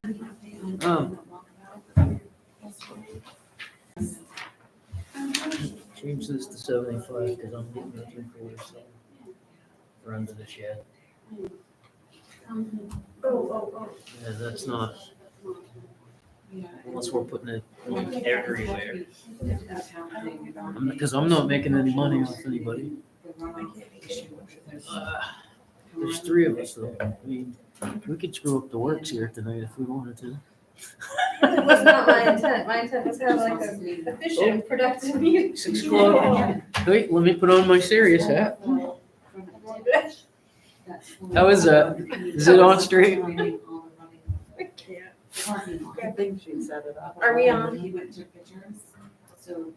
Um, Change this to 75 because I'm getting the 3/4 so we're under the shed. Yeah, that's not, unless we're putting it everywhere. Because I'm not making any money off anybody. There's 3 of us though. I mean, we could screw up the works here tonight if we wanted to. That was not my intent. My intent was to have like a efficient, productive meeting. 6 o'clock. Wait, let me put on my serious hat. How is that? Is it on straight? I can't. I think she set it up. Are we on? He went and took pictures, so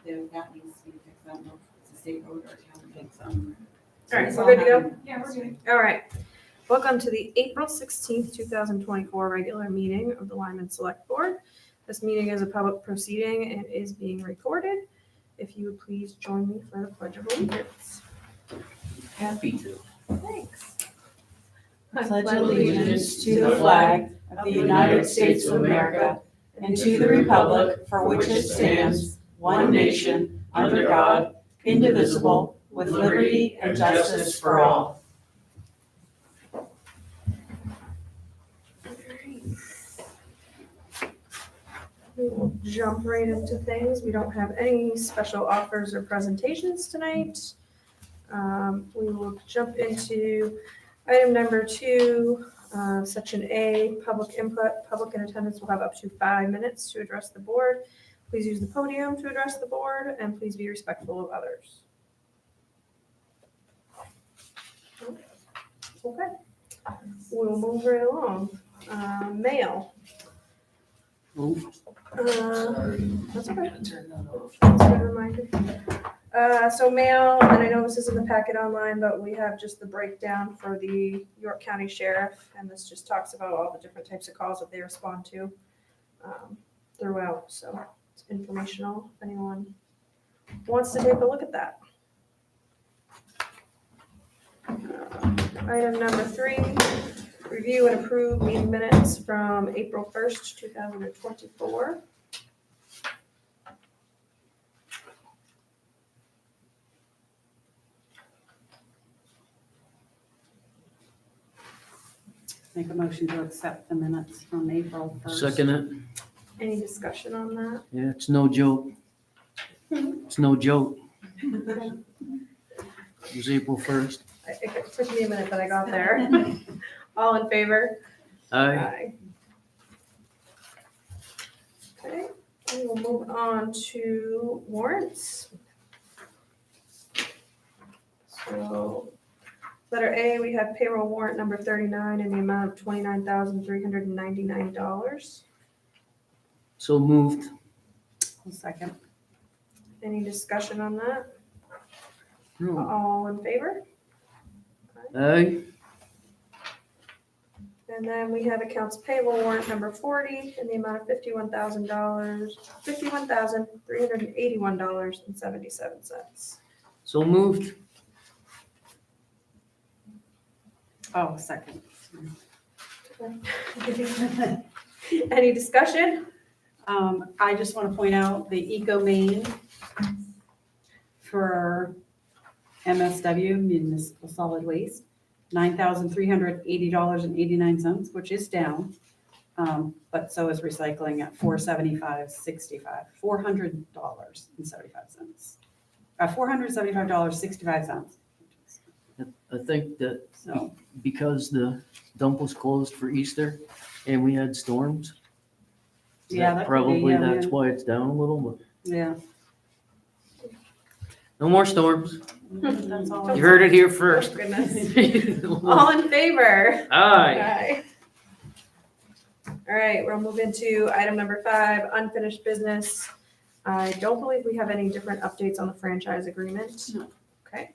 that needs to be fixed. I don't know if it's a state road or a town thing, so. All right, we're good to go? Yeah, we're good. All right. Welcome to the April 16th, 2024 regular meeting of the Lyman Select Board. This meeting is a public proceeding and is being recorded. If you would please join me for the Pledge of Allegiance. Happy to. Thanks. Pledge allegiance to the flag of the United States of America and to the republic for which it stands, one nation, under God, indivisible, with liberty and justice for all. We will jump right into things. We don't have any special offers or presentations tonight. We will jump into item number 2, section A, public input. Public in attendance will have up to 5 minutes to address the board. Please use the podium to address the board and please be respectful of others. Okay, we'll move right along. Mail. That's okay. That's a good reminder. So mail, and I know this is in the packet online, but we have just the breakdown for the York County Sheriff, and this just talks about all the different types of calls that they respond to throughout. So it's informational if anyone wants to take a look at that. Item number 3, review and approve meeting minutes from April 1st, 2024. Make a motion to accept the minutes from April 1st. Second it. Any discussion on that? Yeah, it's no joke. It's no joke. It was April 1st. It took me a minute, but I got there. All in favor? Aye. Okay, we will move on to warrants. So, letter A, we have payroll warrant number 39 in the amount of $29,399. So moved. I'll second. Any discussion on that? No. All in favor? Aye. And then we have accounts payable warrant number 40 in the amount of $51,381.77. So moved. Oh, second. Any discussion? I just want to point out the Eco Main for MSW, Municipal Solid Waste, $9,380.89, which is down. But so is recycling at $475.65, $400.75. $475.65. I think that So, because the dump was closed for Easter and we had storms. yeah, that could be, Probably yeah, that's yeah. why it's down a little, but Yeah. no more storms. That's all. You heard it here Oh, first. goodness. All in favor? Aye. All right, we'll move into item number 5, unfinished business. I don't believe we have any different updates on the franchise agreement. No. Okay.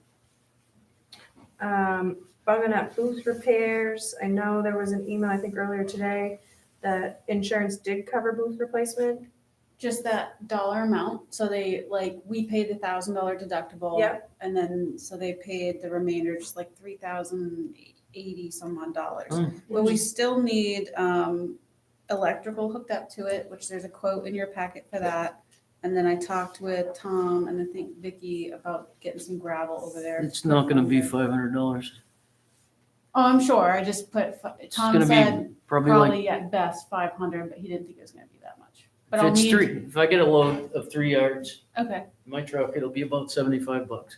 Bugging up booth repairs. I know there was an email, I think earlier today, that insurance did cover booth replacement. Just that dollar amount, so they, we paid the $1,000 deductible. Yep. And then, so they paid the remainder, just like $3,080 some odd dollars. Oh. But we still need, electrical hooked up to it, which there's a quote in your packet for that. And then I talked with Tom and I think Vicky about getting some gravel over there. It's not gonna be $500. Oh, I'm sure. I just put, It's Tom gonna said be probably like, probably at best 500, but he didn't think it was gonna be that much. But if I'll it's need, three, if I get a load of 3 yards, okay, my truck, it'll be about $75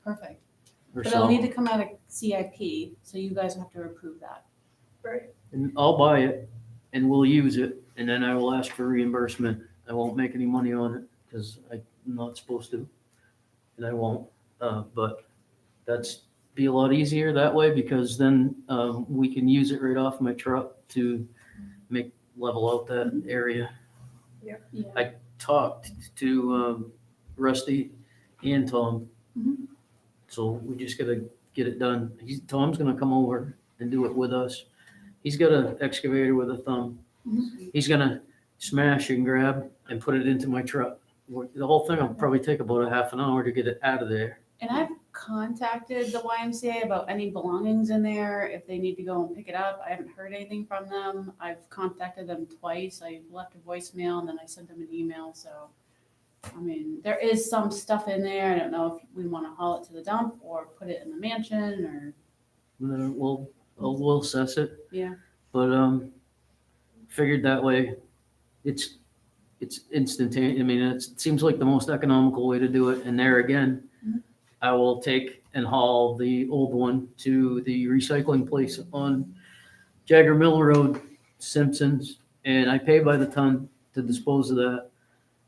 perfect. or But it'll need so. to come out of CIP, so you guys have to approve that. Right. And I'll buy it and we'll use it and then I will ask for reimbursement. I won't make any money on it because I'm not supposed to. And I won't, but that's be a lot easier that way because then, we can use it right off my truck to level out that area. Yeah. Talked to, Rusty and Tom. Mhm. So we just gotta get it done. Tom's gonna come over and do it with us. He's got an excavator with a thumb. He's gonna smash and grab and put it into my truck. The whole thing will probably take about a half an hour to get it out of there. And I've contacted the YMCA about any belongings in there, if they need to go and pick it up. I haven't heard anything from them. I've contacted them twice. I left a voicemail and then I sent them an email, so. I mean, there is some stuff in there. I don't know if we want to haul it to the dump or put it in the mansion or, And then we'll assess it. yeah. But, figured that way, it's instantaneous. I mean, it seems like the most economical way to do it. And there again, Mhm. I will take and haul the old one to the recycling place on Jagger Mill Road, Simpsons, and I pay by the ton to dispose of that.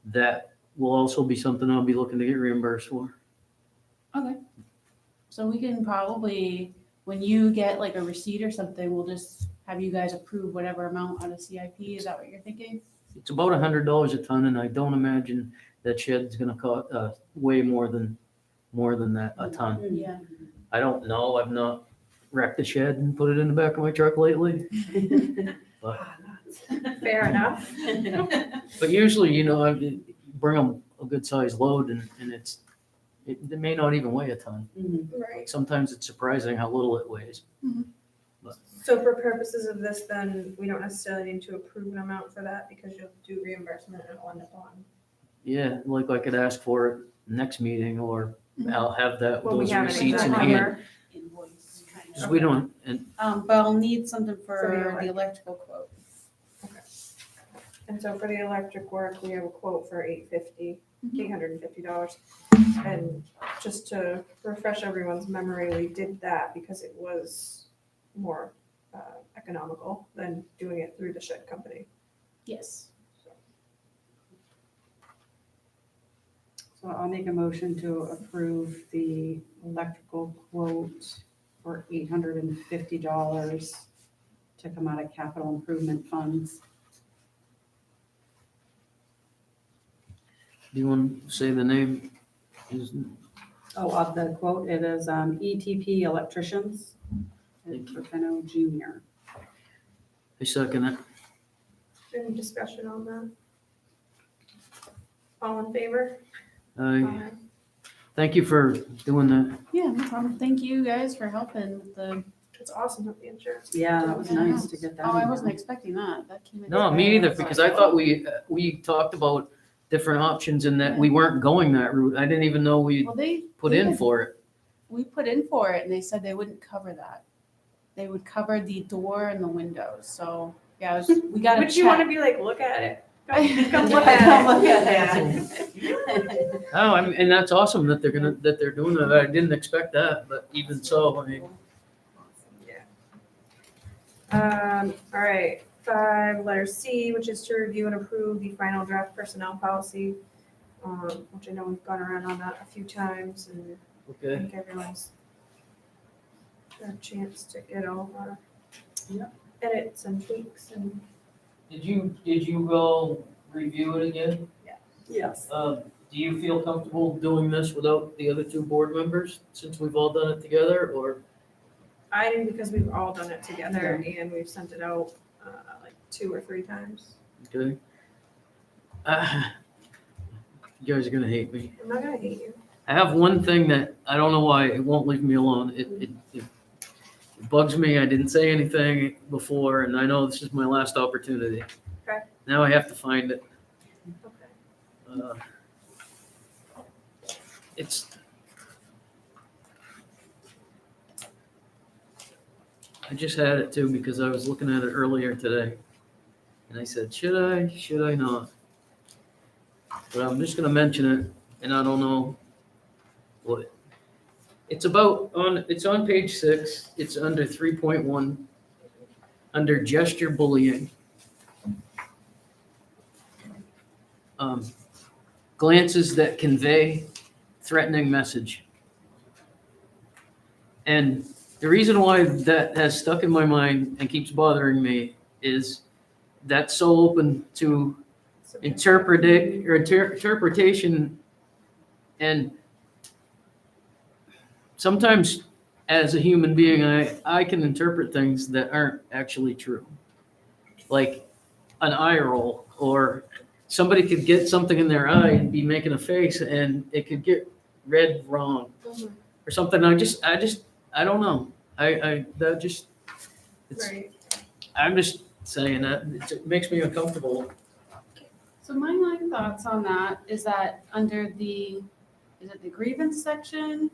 That will also be something I'll be looking to get reimbursed for. Okay. So we can probably, when you get like a receipt or something, we'll just have you guys approve whatever amount out of CIP. Is that what you're thinking? It's about $100 a ton, and I don't imagine that shed's gonna cost, way more than that a ton. Yeah. I don't know. I've not wrecked a shed and put it in the back of my truck lately. Fair enough. But usually, I bring them a good sized load and it may not even weigh a ton. Right. Sometimes it's surprising how little it weighs. So for purposes of this, then, we don't necessarily need to approve an amount for that because you'll do reimbursement and it'll end up on. Yeah, like I could ask for it next meeting or I'll have When we those have an receipts in exact hand. number. Invoice. 'Cause we don't, and But I'll need something For for the the electrical quote. And so for the electric work, we have a quote for $850. And just to refresh everyone's memory, we did that because it was more economical than doing it through the shed company. Yes. So I'll make a motion to approve the electrical quote for $850 to come out of capital improvement funds. do you want to say the name? Oh, of the quote, it is ETP Electricians, and Trefano Jr. I second it. Any discussion on that? All in favor? Thank you for doing that. Yeah, no problem. Thank you guys for helping with the. It's awesome with the insurance. Yeah, that was nice to get that. Oh, I in wasn't there. expecting that. That came in. No, me either, because I thought we talked about different options and that we weren't going that route. I didn't even know we Well, they put in for it. We put in for it and they said they wouldn't cover that. They would cover the door and the windows. So yeah, we got to Would you want to check. be like, look at it? Come Come look look at at it. Oh, and that's awesome that they're doing that. I didn't expect that, but even so, I mean, All right, 5, letter C, which is to review and approve the final draft personnel policy, which I know we've gone around on that a few times, and I okay. think everyone's got a chance to get all our edits and tweaks and. Did you go review it again? Yes. Do you feel comfortable doing this without the other two board members, since we've all done it together, or? I do because we've all done it together and we've sent it out like 2 or 3 times. Okay. You guys are gonna hate me. I'm not gonna hate you. I have one thing that I don't know why it won't leave me alone. It It bugs me. I didn't say anything before, and I know this is my last opportunity. Okay. Now I have to find it. Okay. It's. I just had it too because I was looking at it earlier today. And I said, should I not? But I'm just gonna mention it, and I don't know what. It's it's on page 6, it's under 3.1, under gesture bullying. Glances that convey threatening message. And the reason why that has stuck in my mind and keeps bothering me is that's so open to interpretation, and sometimes as a human being, I can interpret things that aren't actually true. Like an eye roll, or somebody could get something in their eye and be making a face and it could get read wrong or something. I don't know. It's, Right. I'm just saying that it makes me uncomfortable. So my thoughts on that is that under the grievance section,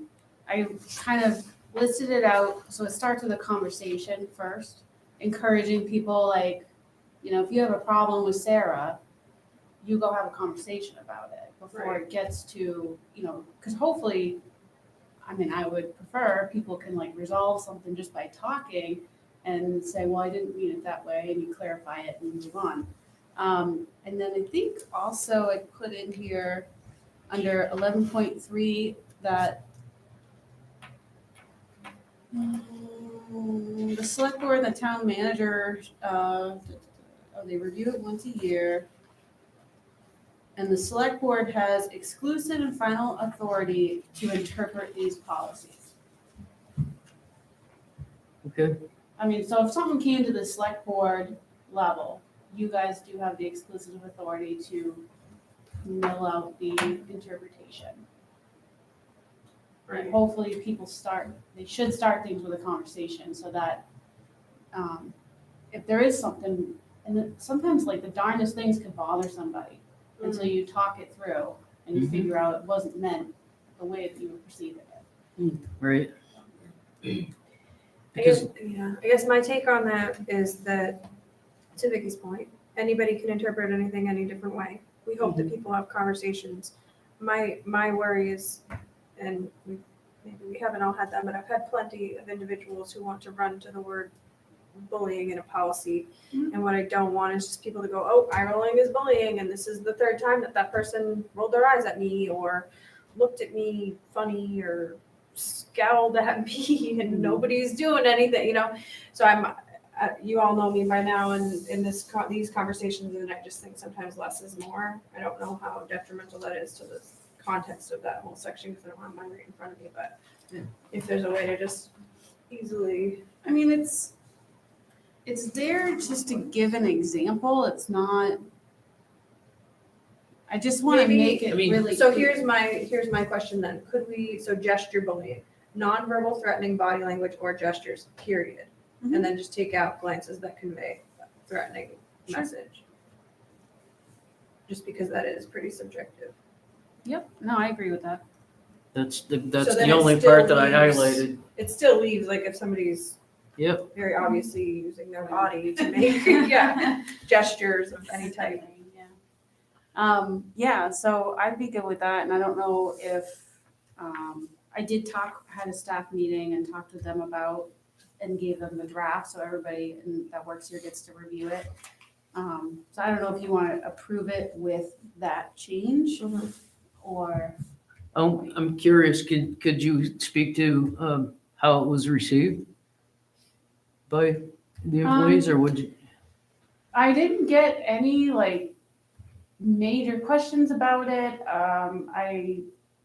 I kind of listed it out, so it starts with a conversation first, encouraging people like, if you have a problem with Sarah, you go have a conversation about it before it gets to, because hopefully, I would prefer people can like resolve something just by talking and say, well, I didn't mean it that way, and you clarify it and move on. And then I think also I put in here under 11.3 that the select board and the town manager, they review it once a year. And the select board has exclusive and final authority to interpret these policies. Okay. So if something came to the select board level, you guys do have the exclusive authority to mill out the interpretation. And hopefully people they should start things with a conversation so that if there is something, and then sometimes like the darndest things can bother somebody until you talk it through and you figure out it wasn't meant the way that you were perceiving it. Right. I Because guess my take on that is that, to Vicky's point, anybody can interpret anything any different way. We hope that people have conversations. My worry is, and maybe we haven't all had that, but I've had plenty of individuals who want to run to the word bullying in a policy. And what I don't want is just people to go, oh, eye rolling is bullying, and this is the third time that person rolled their eyes at me or looked at me funny or scowled at me and nobody's doing anything, So you all know me by now, and in these conversations, and I just think sometimes less is more. I don't know how detrimental that is to the context of that whole section because I don't have mine right in front of me, but if there's a way to just easily. It's there just to give an example. It's not. I just want to Maybe- make it really. So clear. here's my question then. Gesture bullying, nonverbal threatening body language or gestures, period. Mhm. And then just take out glances that convey threatening Sure. message. Just because that is pretty subjective. Yep. No, I agree with that. that's So the then it only still part that I leaves- highlighted. It still leaves, like if somebody's Yep. very obviously using their body to make, gestures of any type. Yeah, so I'd be good with that, and I don't know if, I had a staff meeting and talked with them about, and gave them the draft, so everybody that works here gets to review it. So I don't know if you want to approve it with that change, or, I'm curious, could you speak to how it was received by the employees, or would you? I didn't get any, major questions about it.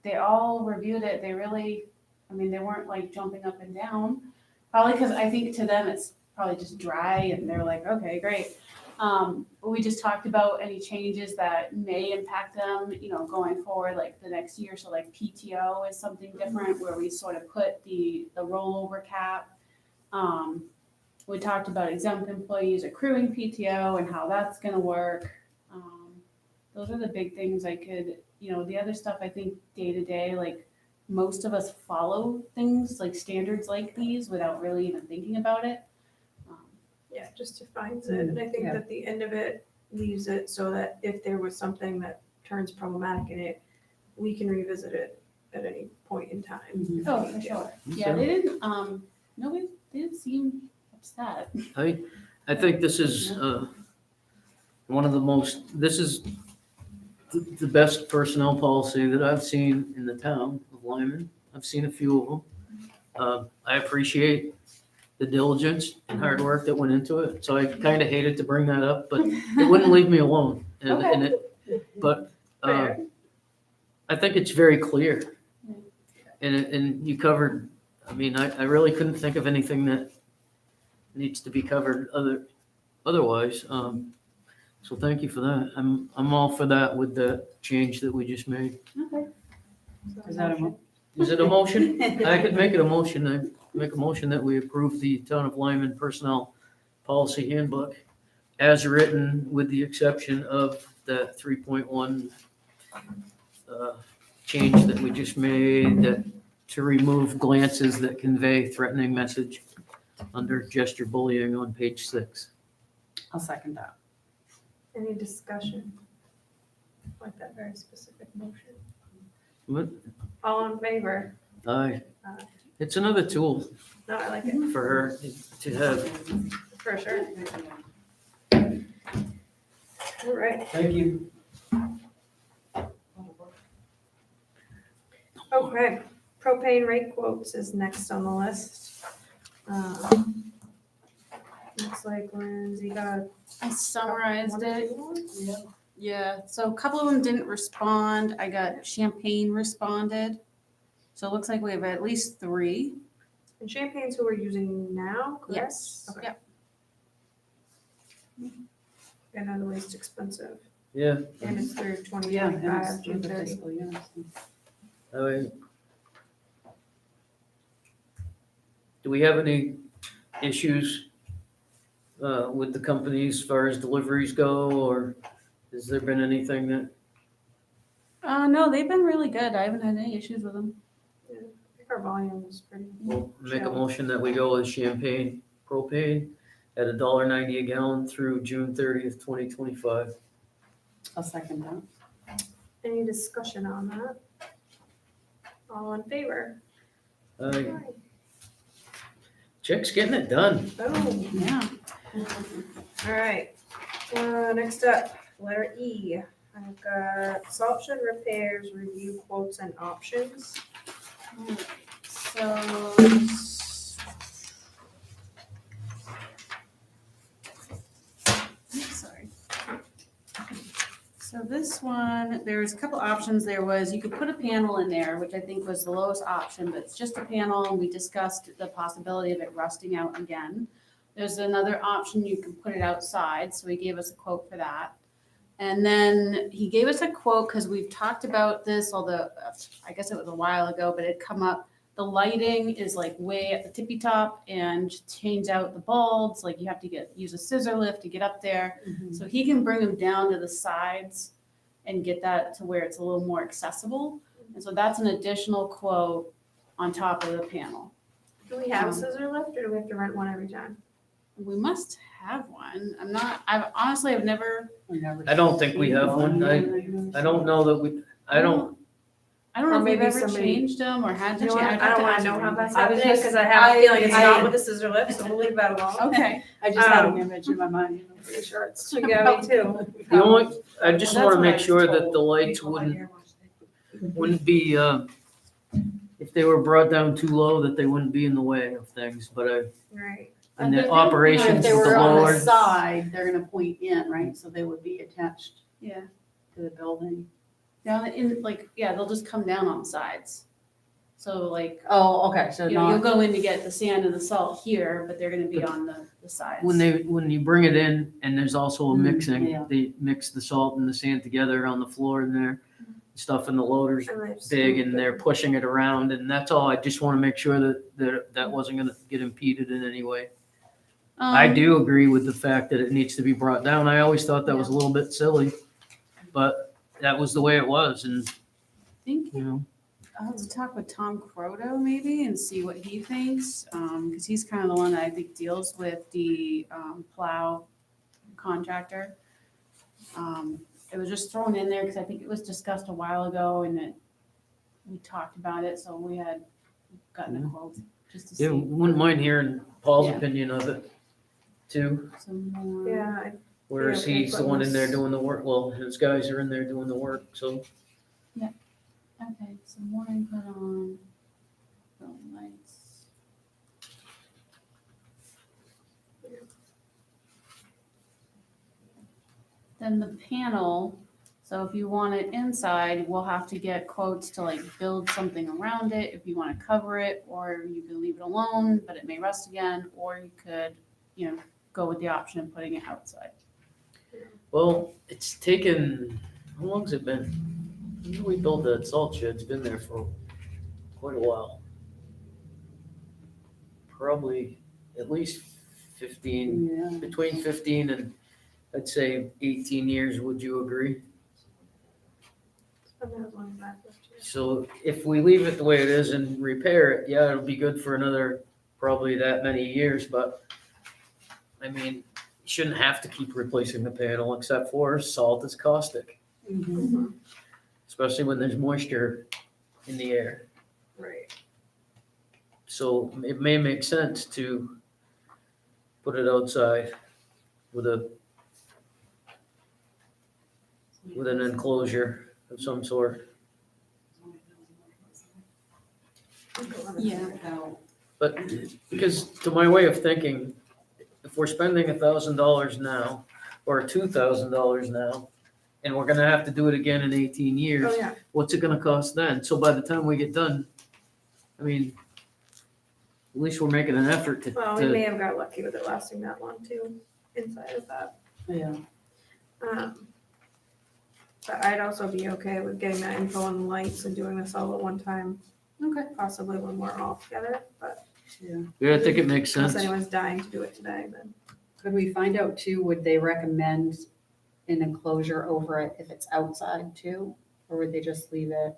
They all reviewed it, they really, they weren't jumping up and down. Probably because I think to them it's probably just dry and they're like, okay, great. But we just talked about any changes that may impact them, going forward, like the next year. So like PTO is something different where we sort of put the rollover cap. We talked about exempt employees accruing PTO and how that's gonna work. Those are the big things I could, the other stuff I think day to day, like most of us follow things like standards like these without really even thinking about it. Yeah, just defines it, and I think that the end of it leaves it so that if there was something that turns problematic in it, we can revisit it at any point in time. if Oh, we for need to. sure. Yeah, they didn't, nobody, they didn't seem upset. I think this is one of the most, this is the best personnel policy that I've seen in the town of Lyman. I've seen a few of them. I appreciate the diligence and hard work that went into it, so I kind of hated to bring that up, but it wouldn't leave me alone. But Fair. I think it's very clear. And you covered, I really couldn't think of anything that needs to be covered otherwise. So thank you for that. I'm all for that with the change that we just made. Okay. Is that a mo- Is it a motion? I could make it a motion. I make a motion that we approve the Town of Lyman Personnel Policy Handbook as written, with the exception of the 3.1 change that we just made, that to remove glances that convey threatening message under gesture bullying on page 6. I'll second that. Any discussion? Like that very specific motion. What? All in favor? Aye. It's another tool No, I like it, for her to have. for sure. All right, Thank you. okay. Propane rate quotes is next on the list. Looks like Lindsay got. I summarized one or it. two ones? Yeah, so a couple of them didn't respond. I got Champagne responded. So it looks like we have at least 3. And Champagne's who we're using now, correct? Yes. Okay. Yep. I know the least expensive, Yeah. and it's through Yeah, 2025, June 30. Do we have any issues with the company as far as deliveries go, or has there been anything that, No, they've been really good. I haven't had any issues with them. I think our volume is pretty. we'll make a chill. motion that we go with Champagne propane at $1.90 a gallon through June 30th, 2025. I'll second that. Any discussion on that? All in favor? Chick's getting it done. Boom. Yeah. All right. Next up, letter E. I've got salt shed repairs, review quotes and options. So. Sorry. So this one, there's a couple options. There was, you could put a panel in there, which I think was the lowest option, but it's just a panel, and we discussed the possibility of it rusting out again. There's another option, you can put it outside, so he gave us a quote for that. And then he gave us a quote, because we've talked about this, although I guess it was a while ago, but it come up. The lighting is like way at the tippy top, and change out the bulbs, like you have to use a scissor lift to get up there. So he can bring them down to the sides and get that to where it's a little more accessible. And so that's an additional quote on top of the panel. Do we have a scissor lift or do we have to rent one every time? We must have one. I've never, I don't think we have one. I don't know that we, I don't know Or if we've maybe ever somebody- changed them or had to You know change. what? I don't want to know how that's I was happening just- because I have a feeling it's I- not with the scissor lift, so we'll leave that alone. Okay. I just had Um, an image in my mind. Pretty sure it's, yeah, me too. The only, I just That's want to what I make was sure that told. the lights wouldn't be, if they were brought down too low, that they wouldn't be in the way of things, but Right. in the If operations they with the were on the Lord. side, they're gonna point in, right? So they would be attached Yeah. to the building. Down in, they'll just come down on the sides. So like, Oh, okay, so you'll not, go in to get the sand and the salt here, but they're gonna be on the sides. When you bring it in, and there's also a mixing, yeah. they mix the salt and the sand together on the floor in there. stuff and the loader's And they've big scooped and they're it. pushing it around and that's all. I just want to make sure that wasn't going to get impeded in any way. I do agree with the fact that it needs to be brought down. I always thought that was a little bit silly, but that was the way it was and, I think you know. I'll have to talk with Tom Croto maybe and see what he thinks, because he's kind of the one that I think deals with the plow contractor. It was just thrown in there because I think it was discussed a while ago and we talked about it, so we had gotten a quote just to Yeah, see. wouldn't mind hearing Paul's Yeah. opinion of it too. Some more. Yeah, Whereas Yeah, okay, he's the one in there putting doing the work. Well, his guys are in there doing the work, so. Okay, some more input on the lights. Then the panel, so if you want it inside, we'll have to get quotes to like build something around it, if you want to cover it, or you can leave it alone, but it may rust again, or you could, go with the option of putting it outside. Well, it's taken, how long's it been? When we built that salt shed, it's been there for quite a while. Probably at least 15, Yeah. between 15 and I'd say 18 years, would you agree? it's been there as long as I've lived here. So if we leave it the way it is and repair it, yeah, it'll be good for another, probably that many years, but I mean, you shouldn't have to keep replacing the panel except for salt is caustic, Mhm. especially when there's moisture in the air. Right. So it may make sense to put it outside with an enclosure of some sort. Yeah. But because to my way of thinking, if we're spending $1,000 now or $2,000 now, and we're gonna have to do it again in 18 years, Oh, yeah. what's it gonna cost then? So by the time we get done, I mean, at least we're making an effort to, Well, we may have got lucky with it lasting that long too, inside of that. Yeah. But I'd also be okay with getting that info on the lights and doing this all at one time, Okay. possibly when we're all together, but yeah, I think it makes unless sense. anyone's dying to do it today, then. Could we find out too, would they recommend an enclosure over it if it's outside too? Or would they just leave it?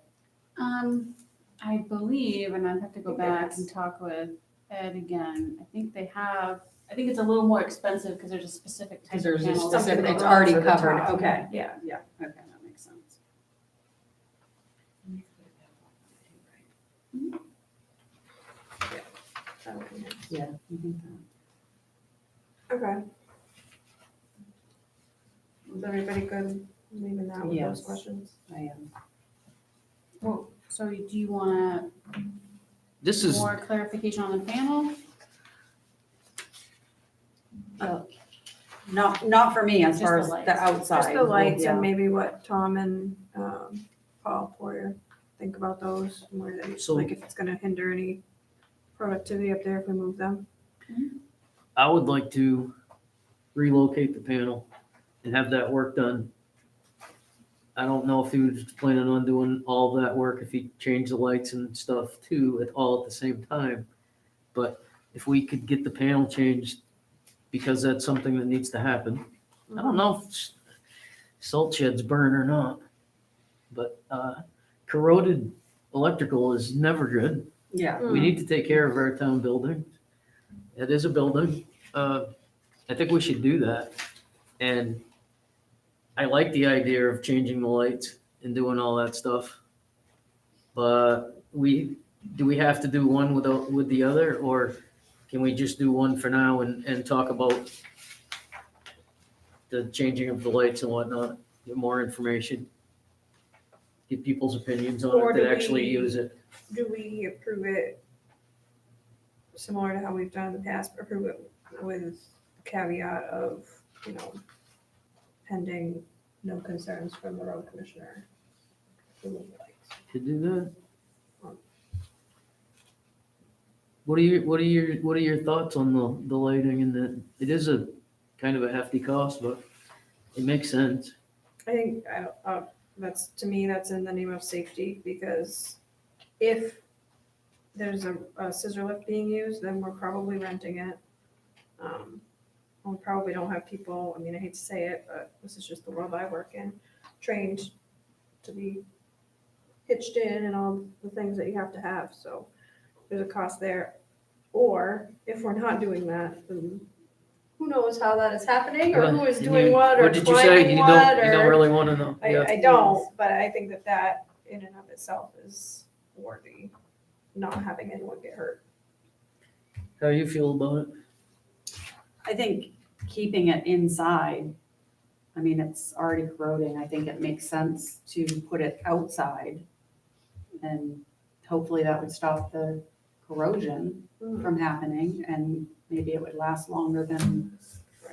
I believe, and I'd have to go think back that's- and talk with Ed again. I think it's a little more expensive because there's a specific type Because of there's a panel. Something specific, that it's goes already over the covered, top. okay. Yeah. Yeah, okay, that makes sense. that would be nice. Yeah. Okay. Is everybody good leaving that with those Yes. questions? I am. Well, so do you want This is, more clarification on the panel? Not for me, as Just far the as lights. the outside. Just the lights Yeah. and maybe what Tom and Paul Poirier think about those, and where they, So- like if it's gonna hinder any productivity up there if we move them. I would like to relocate the panel and have that work done. I don't know if he was planning on doing all that work, if he changed the lights and stuff too, all at the same time. But if we could get the panel changed, because that's something that needs to happen. I don't know if salt sheds burn or not, but corroded electrical is never good. Yeah. We need to take care of our town building. It is a building. I think we should do that. And I like the idea of changing the lights and doing all that stuff. But do we have to do one with the other, or can we just do one for now and talk about the changing of the lights and whatnot, get more information? Get people's opinions on Or it do that actually we- use it. Do we approve it similar to how we've done in the past, approve it with caveat of, pending no concerns from the road commissioner? Remove the lights. Could do that. What are your thoughts on the lighting and that? It is a kind of a hefty cost, but it makes sense. I think, That's, to me, that's in the name of safety, because if there's a scissor lift being used, then we're probably renting it. We probably don't have people, I mean, I hate to say it, but this is just the world I work in, trained to be hitched in and all the things that you have to have, so there's a cost there. Or if we're not doing that, then who knows how that is happening, or who is doing what, or What did you say? climbing You what, don't or. really want to know? Yeah. I don't, but I think that that in and of itself is worthy, not having anyone get hurt. How you feel about it? I think keeping it inside, I mean, it's already corroding. I think it makes sense to put it outside. And hopefully that would stop the corrosion from happening, and maybe it would last longer than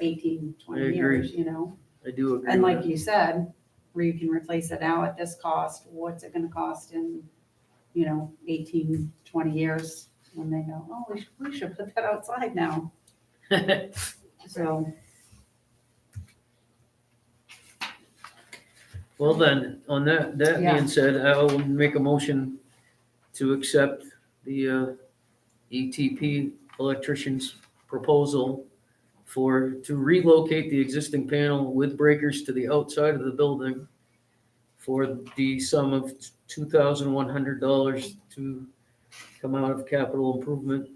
18, 20 I agree. years, you know? I do agree. And with like that. you said, where you can replace it now at this cost, what's it gonna cost in, 18, 20 years when they go, oh, we should put that outside now. So, Well then, on that Yeah. being said, I will make a motion to accept the ETP electrician's proposal to relocate the existing panel with breakers to the outside of the building for the sum of $2,100 to come out of capital improvement.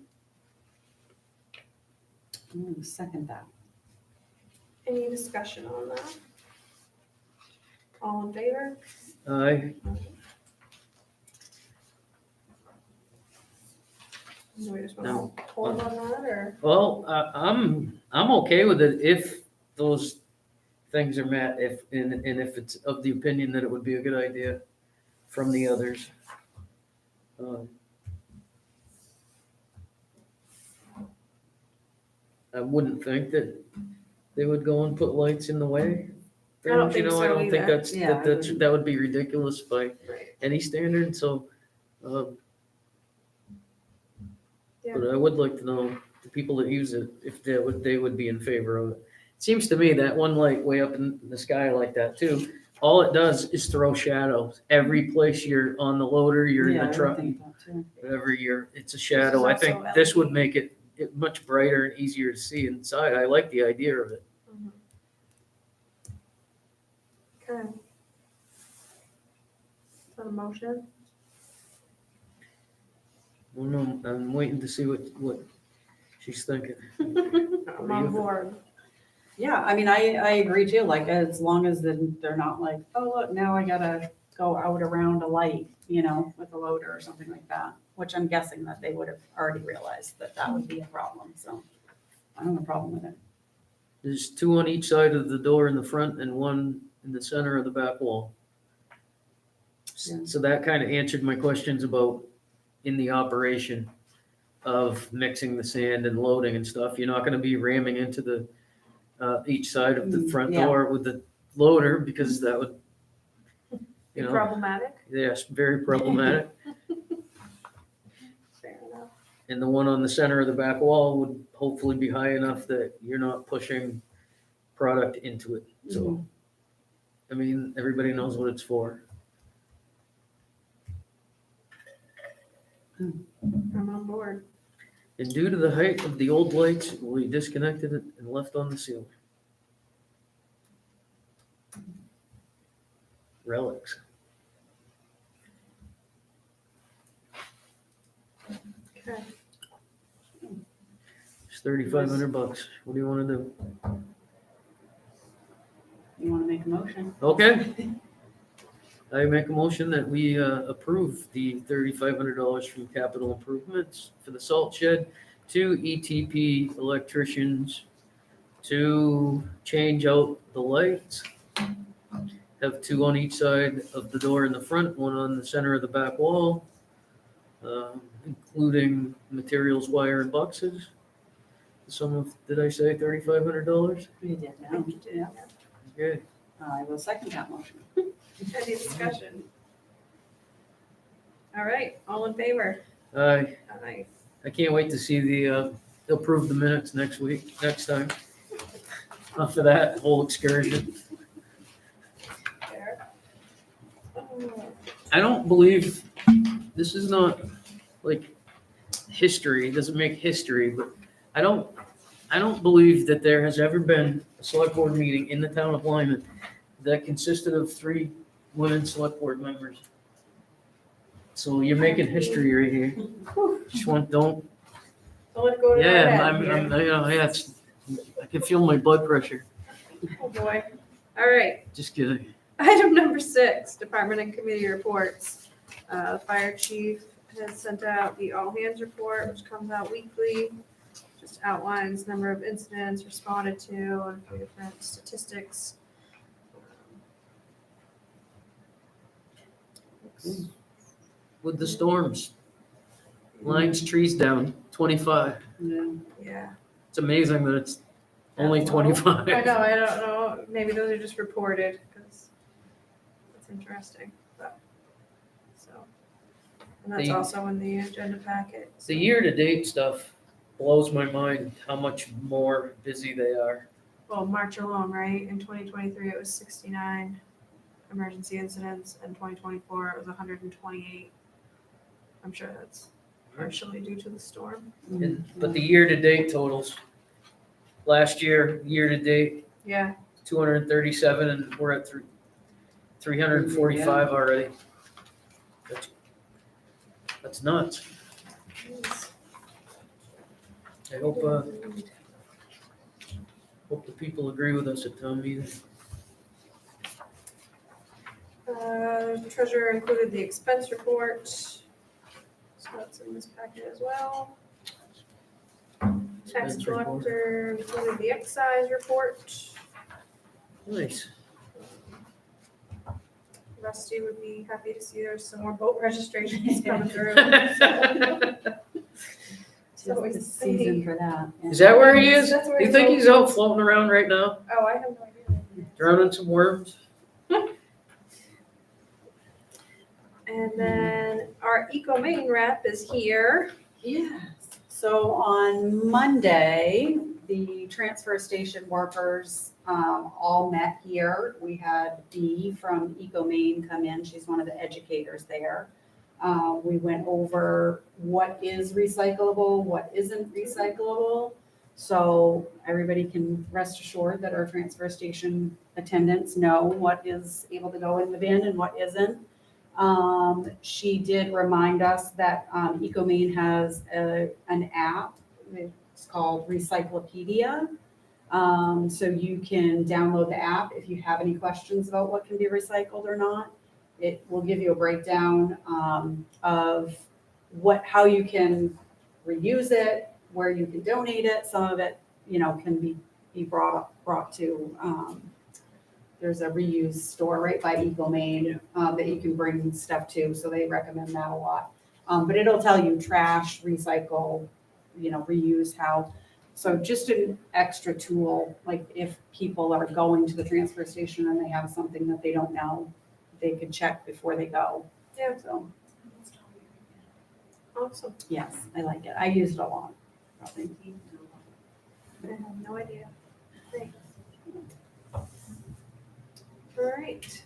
I'm gonna second that. Any discussion on that? All in favor? Aye. Do we just want to hold on that, or? Well, I'm okay with it if those things are met, if it's of the opinion that it would be a good idea from the others. I wouldn't think that they would go and put lights in the way. I don't think I so don't think either. that would be ridiculous by Right. any standard, so, Yeah. but I would like to know the people that use it, if they would be in favor of it. Seems to me that one light way up in the sky like that too, all it does is throw shadows. Every place you're on the loader, you're in Yeah, I the would truck, think that too. whatever it's a shadow. I think also this would LED. make it much brighter and easier to see inside. I like the idea of it. Mhm. Okay. Is that a motion? Well, no, I'm waiting to see what she's thinking. I'm on board. Yeah, I mean, I agree too, like, as long as they're not like, oh, look, now I gotta go out around a light, with a loader or something like that, which I'm guessing that they would have already realized that would be a problem, so I don't have a problem with it. There's two on each side of the door in the front and one in the center of the back wall. Yeah. So that kind of answered my questions about in the operation of mixing the sand and loading and stuff. You're not gonna be ramming into the each side of the front Yeah. door with the loader, because that would, Be problematic? yes, very problematic. Fair enough. And the one on the center of the back wall would hopefully be high enough that you're not pushing product into it. So, I mean, everybody knows what it's for. I'm on board. And due to the height of the old lights, we disconnected it and left on the ceiling. Relics. Okay. It's $3,500. What do you want to do? You wanna make a motion? Okay. I make a motion that we approve the $3,500 from capital improvements for the salt shed to ETP electricians to change out the lights. Have two on each side of the door in the front, one on the center of the back wall, including materials, wire, and boxes. Did I say $3,500? We did, now. Yeah. Okay. I will second that motion. Any discussion? All right, all in favor? I Aye. can't wait to see approve the minutes next time. For that whole excursion. Fair. I don't believe, this is not like history, it doesn't make history, but I don't believe that there has ever been a select board meeting in the town of Lyman that consisted of 3 women select board members. So you're making history right here. Just want, don't, Don't let it go to my yeah, head I'm, here. yeah, I can feel my blood pressure. Oh, boy. All right. Just kidding. Item number 6, department and committee reports. The fire chief has sent out the all hands report, which comes out weekly. Just outlines number of incidents responded to and a few different statistics. With the storms, lines trees down, 25. Yeah. It's amazing that it's only I 25. know, I don't know. Maybe those are just reported because it's interesting, but so. And that's The- also in the agenda packet. The year-to-date stuff blows my mind how much more busy they are. Well, March alone, right? In 2023, it was 69 emergency incidents. In 2024, it was 128. I'm sure that's partially due to the storm. But the year-to-date totals, last year, year-to-date, Yeah. 237, and we're at 345 already. That's nuts. I hope the people agree with us at town meeting. Treasurer included the expense report. So that's in this packet as well. Tax Expense report. collector included the excise report. Nice. Rusty would be happy to see there's some more boat registrations coming through. So Tis the season for that. yeah. Is that where he is? That's where You he's think going. he's out floating around right now, Oh, I have no idea. drowning some worms? And then our Eco Main rep is here. Yes. So on Monday, the transfer station workers all met here. We had Dee from Eco Maine come in. She's one of the educators there. We went over what is recyclable, what isn't recyclable. So everybody can rest assured that our transfer station attendants know what is able to go in the bin and what isn't. She did remind us that Eco Maine has an app. It's called Recyclopedia. So you can download the app if you have any questions about what can be recycled or not. It will give you a breakdown of how you can reuse it, where you can donate it. Some of it, can be brought to. There's a reuse store right by Eco Maine that you can bring stuff to, so they recommend that a lot. But it'll tell you trash, recycle, reuse, how. So just an extra tool, like if people are going to the transfer station and they have something that they don't know, they could check before they go. Yeah. So, Awesome. yes, I like it. I use it a lot. Probably. I have no idea. Thanks. All right.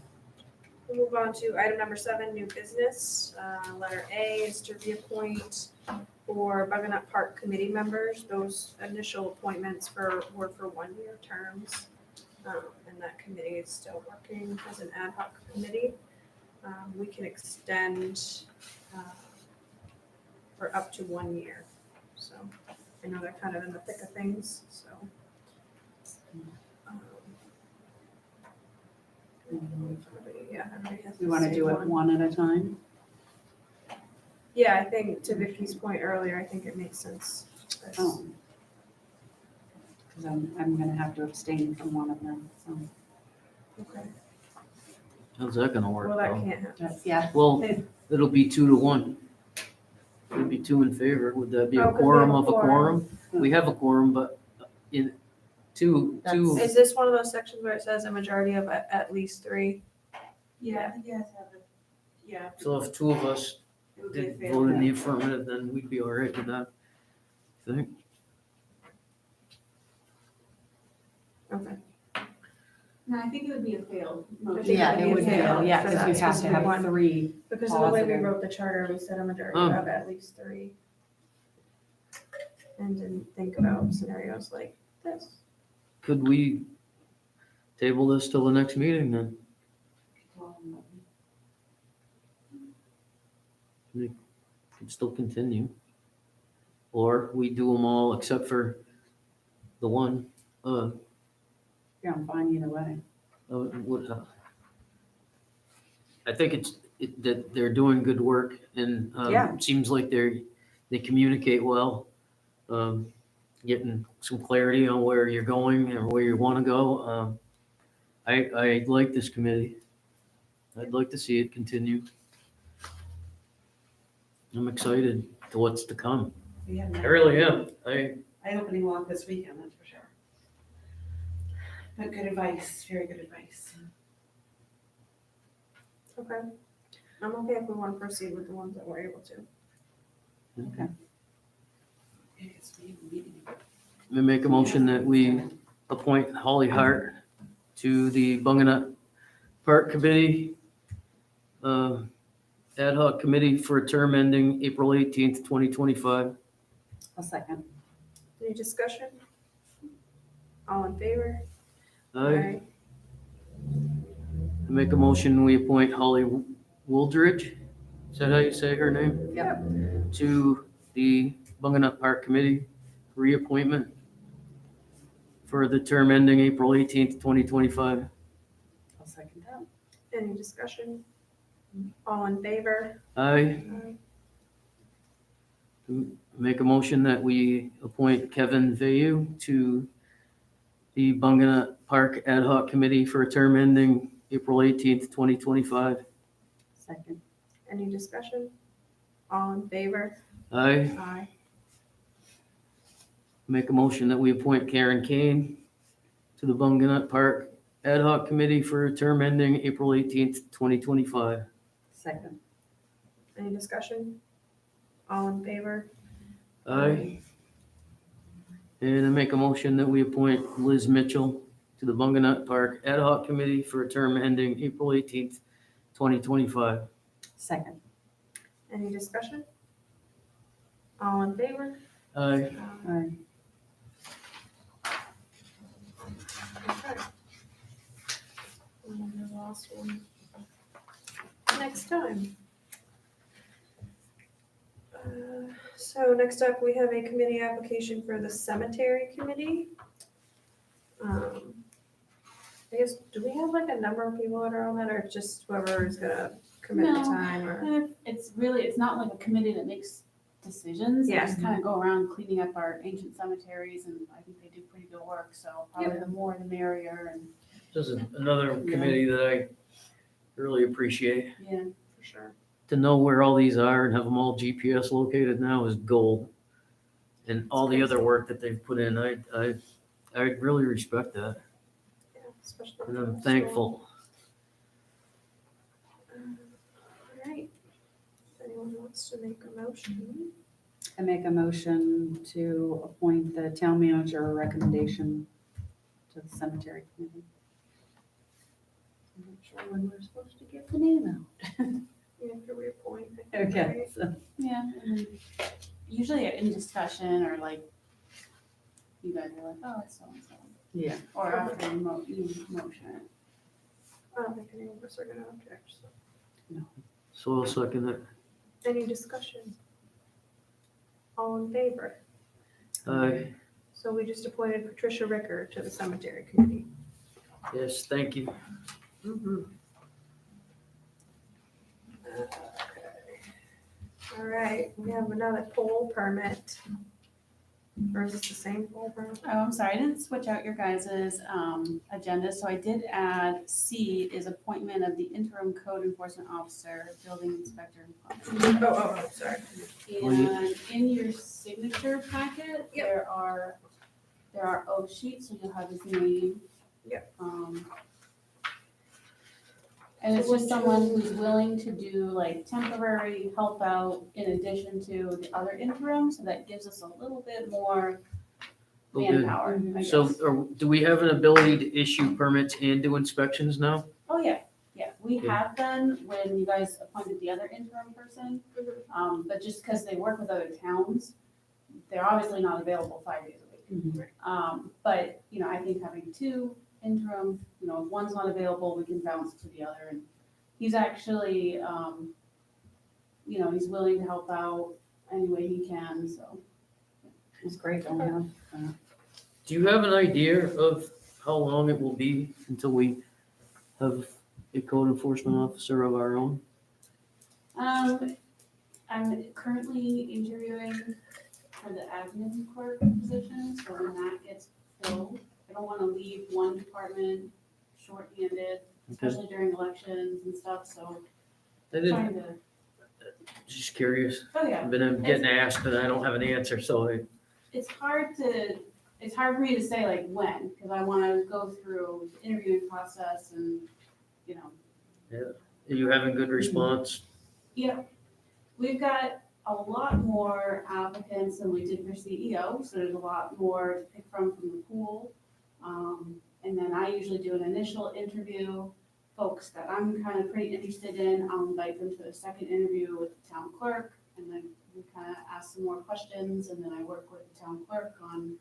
We'll move on to item number 7, new business. Letter A is to reappoint for Buckernut Park committee members. Those initial appointments were for 1-year terms. And that committee is still working as an ad hoc committee. We can extend for up to 1 year. So I know they're kind of in the thick of things, so. Everybody has We want to the do same it one at a time. Yeah, I think to Vicky's point earlier, I think it makes sense. Because I'm going to have to abstain from one of them. So Okay. How's that gonna work Well, that though? can't happen. that's, yeah. Well, it'll be 2 to 1. It'll be 2 in favor. Would that be Oh, a 'cause we quorum have a of a quorum. quorum? We have a quorum, but in two. Is this one of those sections where it says a majority of at least 3? Yeah, I think you guys have it. Yeah. So if 2 of us It would be a did fair- vote in the affirmative, then we'd be all right with that. I think. Okay. No, I think it would be a failed motion. Yeah, it would fail, yeah, For because that we have to specific one. have 3. Because of the way we Positive. wrote the charter, we said a majority Oh. of at least 3. And didn't think about scenarios like this. Could we table this till the next meeting then? Could still continue. Or we do them all except for the one, Yeah, I'm fine either way. I think that they're doing good work and, Yeah. it seems like they communicate well. Getting some clarity on where you're going and where you want to go. I like this committee. I'd like to see it continue. I'm excited to what's to come. We have I really am. eye-opening walk this weekend, that's for sure. But good advice, very good advice. Okay. I'm okay if we want to proceed with the ones that we're able to. It's me meeting. We make a motion that we appoint Holly Hart to the Bunganut Park Committee, ad hoc committee for a term ending April 18th, 2025. A second. Any discussion? All in favor? I make a motion, we appoint Holly Wooldridge, is that how you say her name? Yep. To the Bunganut Park Committee, reappointment for the term ending April 18th, 2025. I'll second that. Any discussion? All in favor? I make a motion that we appoint Kevin Vayu to the Bunganut Park Ad Hoc Committee for a term ending April 18th, 2025. Second. Any discussion? All in favor? I Aye. make a motion that we appoint Karen Kane to the Bunganut Park Ad Hoc Committee for a term ending April 18th, 2025. Second. Any discussion? All in favor? Aye. And I make a motion that we appoint Liz Mitchell to the Bunganut Park Ad Hoc Committee for a term ending April 18th, 2025. Second. Any discussion? All in favor? Aye. Aye. Okay. And then the last one. Next time. So next up, we have a committee application for the cemetery committee. I guess, do we have like a number of people that are on that, or just whoever is gonna commit the No. time, or? It's not like a committee that makes decisions. They Yeah. just kind of go around cleaning up our ancient cemeteries, and I think they do pretty good work, so probably the more the merrier, and, This is another committee that I really appreciate. yeah. For sure. To know where all these are and have them all GPS located now is gold. And all the other work that they've put in, I really respect that, Yeah, especially. and for I'm the thankful. school. All right. If anyone wants to make a motion. I make a motion to appoint the town manager recommendation to the cemetery committee. I'm not sure when we're supposed to get the name out. You have to reappoint. I think, Okay, right? so, Yeah, and then usually in discussion, or like, you guys are like, oh, it's so-and-so, yeah. or after you motion it. I don't think any of us are gonna object, so. So I'll second it. Any discussion? All in favor? Aye. So we just appointed Patricia Ricker to the cemetery committee. Yes, thank you. Okay. All right, we have another poll permit. Or is this the same poll permit? Oh, I'm sorry, I didn't switch out your guys' agenda, so I did add C is appointment of the interim code enforcement officer, building inspector. Oh, sorry. And in your signature packet, Yep. there are oath sheets, so you'll have his name. Yep. And it's So just would someone you- who's willing to do like temporary help out in addition to the other interim, so that gives us a little bit more Oh, good. manpower, I So, guess. do we have an ability to issue permits and do inspections now? Oh, yeah, we Yeah. have been when you guys appointed the other interim person. But just because they work with other towns, they're obviously not available 5 days a week. But, I think having two interim, if one's not available, we can bounce to the other. And he's actually, he's willing to help out any way he can, so. It's great, don't we have? Do you have an idea of how long it will be until we have a code enforcement officer of our own? I'm currently interviewing for the admin clerk position, so when that gets filled, I don't wanna leave one department shorthanded, Okay. especially during elections and stuff, so I didn't, trying to, just curious. oh yeah. I've been getting asked and I don't have an answer, so It's hard for me to say like when, because I wanna go through the interviewing process and, are you having good response? yeah. We've got a lot more applicants than we did for CEO, so there's a lot more to pick from the pool. And then I usually do an initial interview, folks that I'm kind of pretty interested in, I'll invite them to a second interview with the town clerk, and then we kind of ask some more questions, and then I work with the town clerk on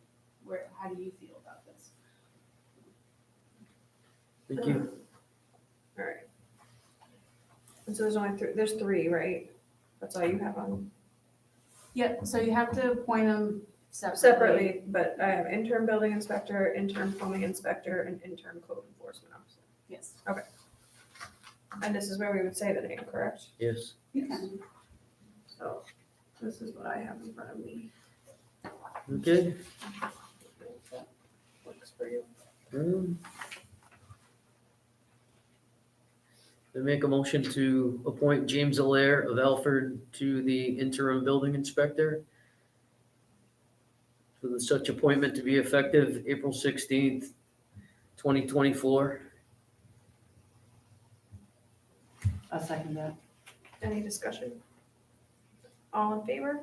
how do you feel about this? Thank you. All right. And so there's three, right? That's all you have on Yep, so you have to appoint them separately, but I have interim building inspector, interim plumbing inspector, and interim code enforcement officer. Yes. And this is where we would say the name, correct? Yes. You can. So this is what I have in front of me. Okay. That works for you. I make a motion to appoint James Allaire of Alford to the interim building inspector. For the such appointment to be effective April 16th, 2024. I'll second that. Any discussion? All in favor?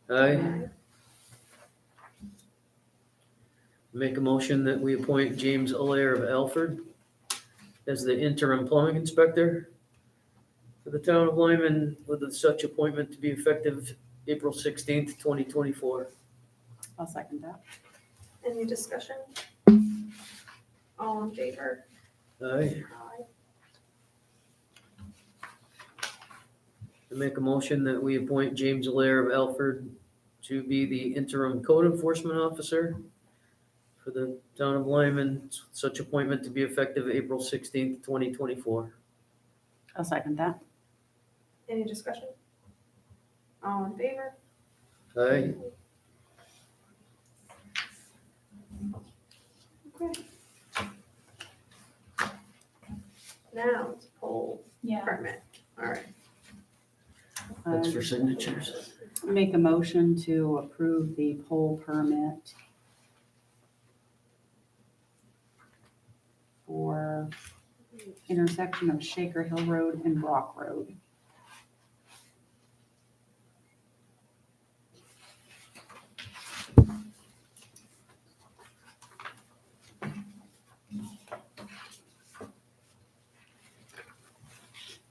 Aye. Make a motion that we appoint James Allaire of Alford as the interim plumbing inspector for the town of Lyman with such appointment to be effective April 16th, 2024. I'll second that. Any discussion? All in favor? Aye. Aye. I make a motion that we appoint James Allaire of Alford to be the interim code enforcement officer for the town of Lyman, such appointment to be effective April 16th, 2024. I'll second that. Any discussion? All in favor? Aye. Okay. Now it's poll Yeah. permit. All right. That's for signatures. Make a motion to approve the poll permit for intersection of Shaker Hill Road and Brock Road.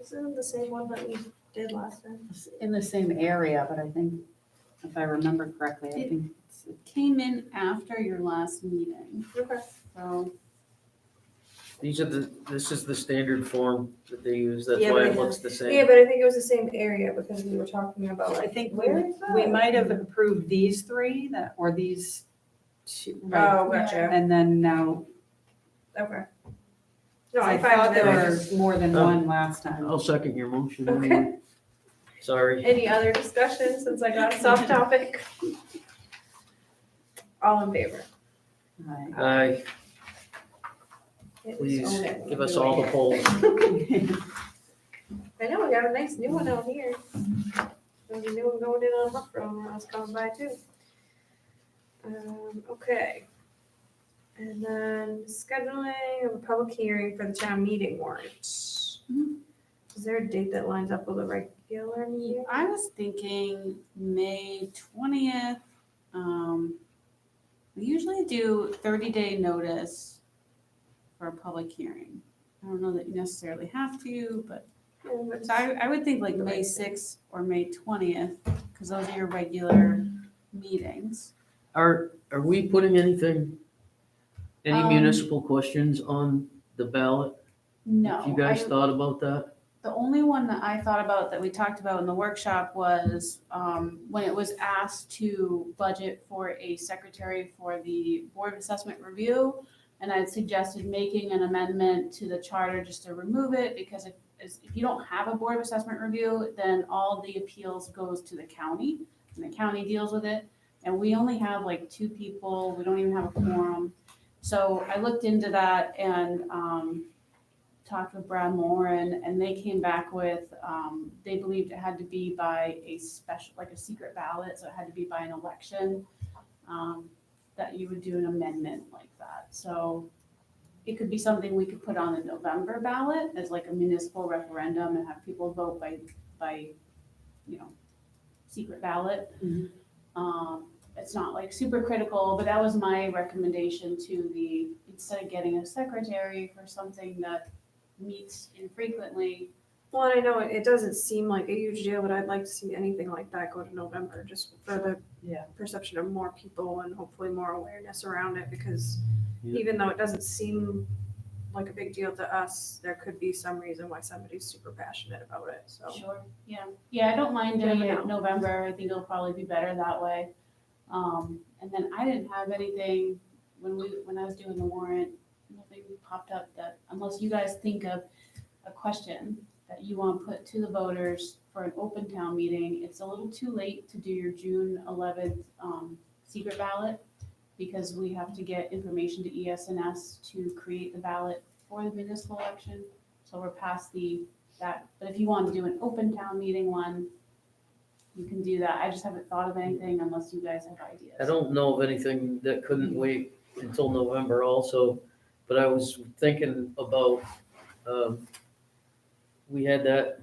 Isn't it the same one that we did last time? It's in the same area, but I think, if I remember correctly, I think it's Came in after your last meeting, Okay. so. This is the standard form that they use. That's Yeah, why but it it looks the Yeah, same. but I think it was the same area because we were talking about I like, think where is that? we might have approved these three or these two. right? Oh, gotcha. And then now, Okay. No, I I'm fine thought with there it. was more than one last time. I'll second your motion. Okay. Sorry. Any other discussion since I got us off topic? All in favor? Right. Aye. It is Please own it. give us all the polls. I know, we got a nice new one out here. There's a new one going in on Huff Road when I was coming by too. Okay. And then scheduling of a public hearing for the town meeting warrant. Mhm. Is there a date that lines up with a regular meeting? I was thinking May 20th. We usually do 30-day notice for a public hearing. I don't know that you necessarily have to, but Yeah, but so I would think like May 6th or May 20th, because those are your regular meetings. Are we putting any Um, municipal questions on the ballot? No. Have you guys thought about that? The only one that I thought about that we talked about in the workshop was when it was asked to budget for a secretary for the Board of Assessment Review. And I had suggested making an amendment to the charter just to remove it, because if you don't have a Board of Assessment Review, then all the appeals goes to the county, and the county deals with it. And we only have like 2 people, we don't even have a quorum. So I looked into that and talked with Brad Moran, and they came back with, they believed it had to be by a special, like a secret ballot, so it had to be by an election, that you would do an amendment like that. So it could be something we could put on the November ballot as like a municipal referendum and have people vote by, secret ballot. It's not like super critical, but that was my recommendation to instead of getting a secretary for something that meets infrequently. Well, and I know it doesn't seem like a huge deal, but I'd like to see anything like that go to November, just for the Yeah. perception of more people and hopefully more awareness around it, because Yeah. even though it doesn't seem like a big deal to us, there could be some reason why somebody's super passionate about it, so. Sure, yeah, I don't mind doing Never it know. in November, I think it'll probably be better that way. And then I didn't have anything, when I was doing the warrant, nothing popped up that, unless you guys think of a question that you want put to the voters for an open town meeting, it's a little too late to do your June 11th, secret ballot, because we have to get information to ES&S to create the ballot for the municipal election, so we're past that, but if you want to do an open town meeting one, you can do that. I just haven't thought of anything unless you guys have ideas. I don't know of anything that couldn't wait until November also, but I was thinking about, we had that,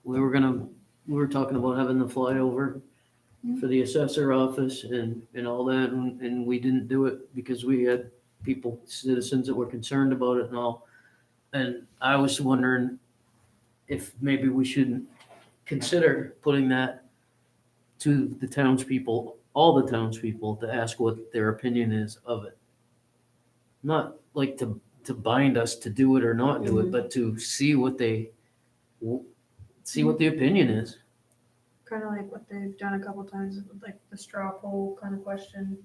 we were talking about having the flyover for the assessor office and all that, and we didn't do it because we had citizens that were concerned about it and all. And I was wondering if maybe we shouldn't consider putting that to the townspeople, all the townspeople, to ask what their opinion is of it. Not like to bind us to do it or not do it, but to see what the opinion is. Kind of like what they've done a couple times, with like the straw poll kind of question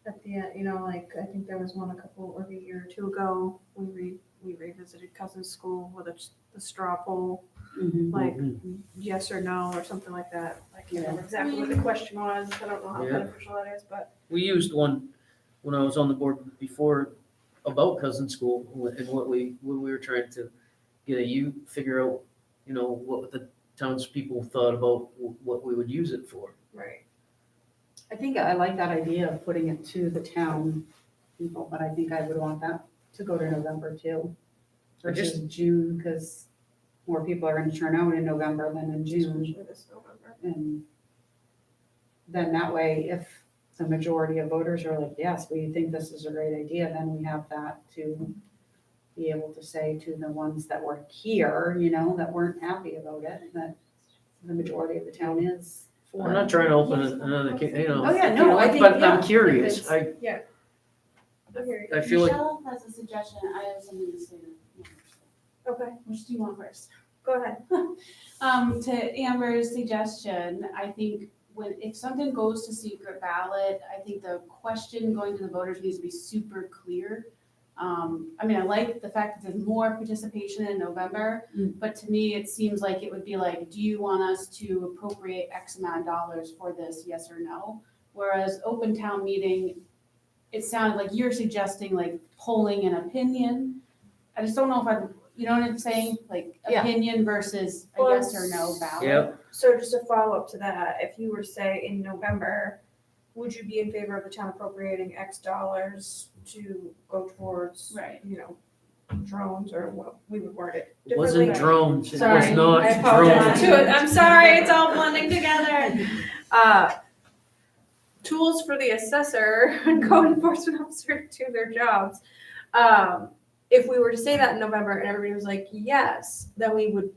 at the end, like, I think there was one a year or 2 ago, we revisited Cousin's School with the straw poll, like, yes or no, or something like that. I can't remember exactly what the question was, I don't know how Yeah. beneficial that is, but. We used one when I was on the board before about Cousin School, and when we were trying to figure out, what the townspeople thought about what we would use it for. Right. I think I like that idea of putting it to the town people, but I think I would want that to go to November too. Versus June, because more people are gonna turn out in November than in June. Especially this November. And then that way, if the majority of voters are like, yes, we think this is a great idea, then we have that to be able to say to the ones that were here, that weren't happy about it, that the majority of the town is for I'm it. not trying to open another, Oh, yeah, no, I think, but yeah, I'm curious. if I feel like, Michelle has a suggestion, I have something to say. Okay, Which do you want first? go ahead. To Amber's suggestion, I think if something goes to secret ballot, I think the question going to the voters needs to be super clear. I like the fact that there's more participation in November, but to me, it seems like it would be like, do you want us to appropriate X amount of dollars for this, yes or no? Whereas open town meeting, it sounded like you're suggesting like polling an opinion. I just don't know if you know what I'm saying? Like Yeah. opinion versus a Well, yes or no ballot. Yep. So just a follow-up to that, if you were say in November, would you be in favor of the town appropriating X dollars to go towards, Right. drones, or what we would word it It wasn't differently. drones, it was Sorry, not I apologize. drones. I'm sorry, it's all blending together. Tools for the assessor and code enforcement officer to their jobs. If we were to say that in November and everybody was like, yes, then we would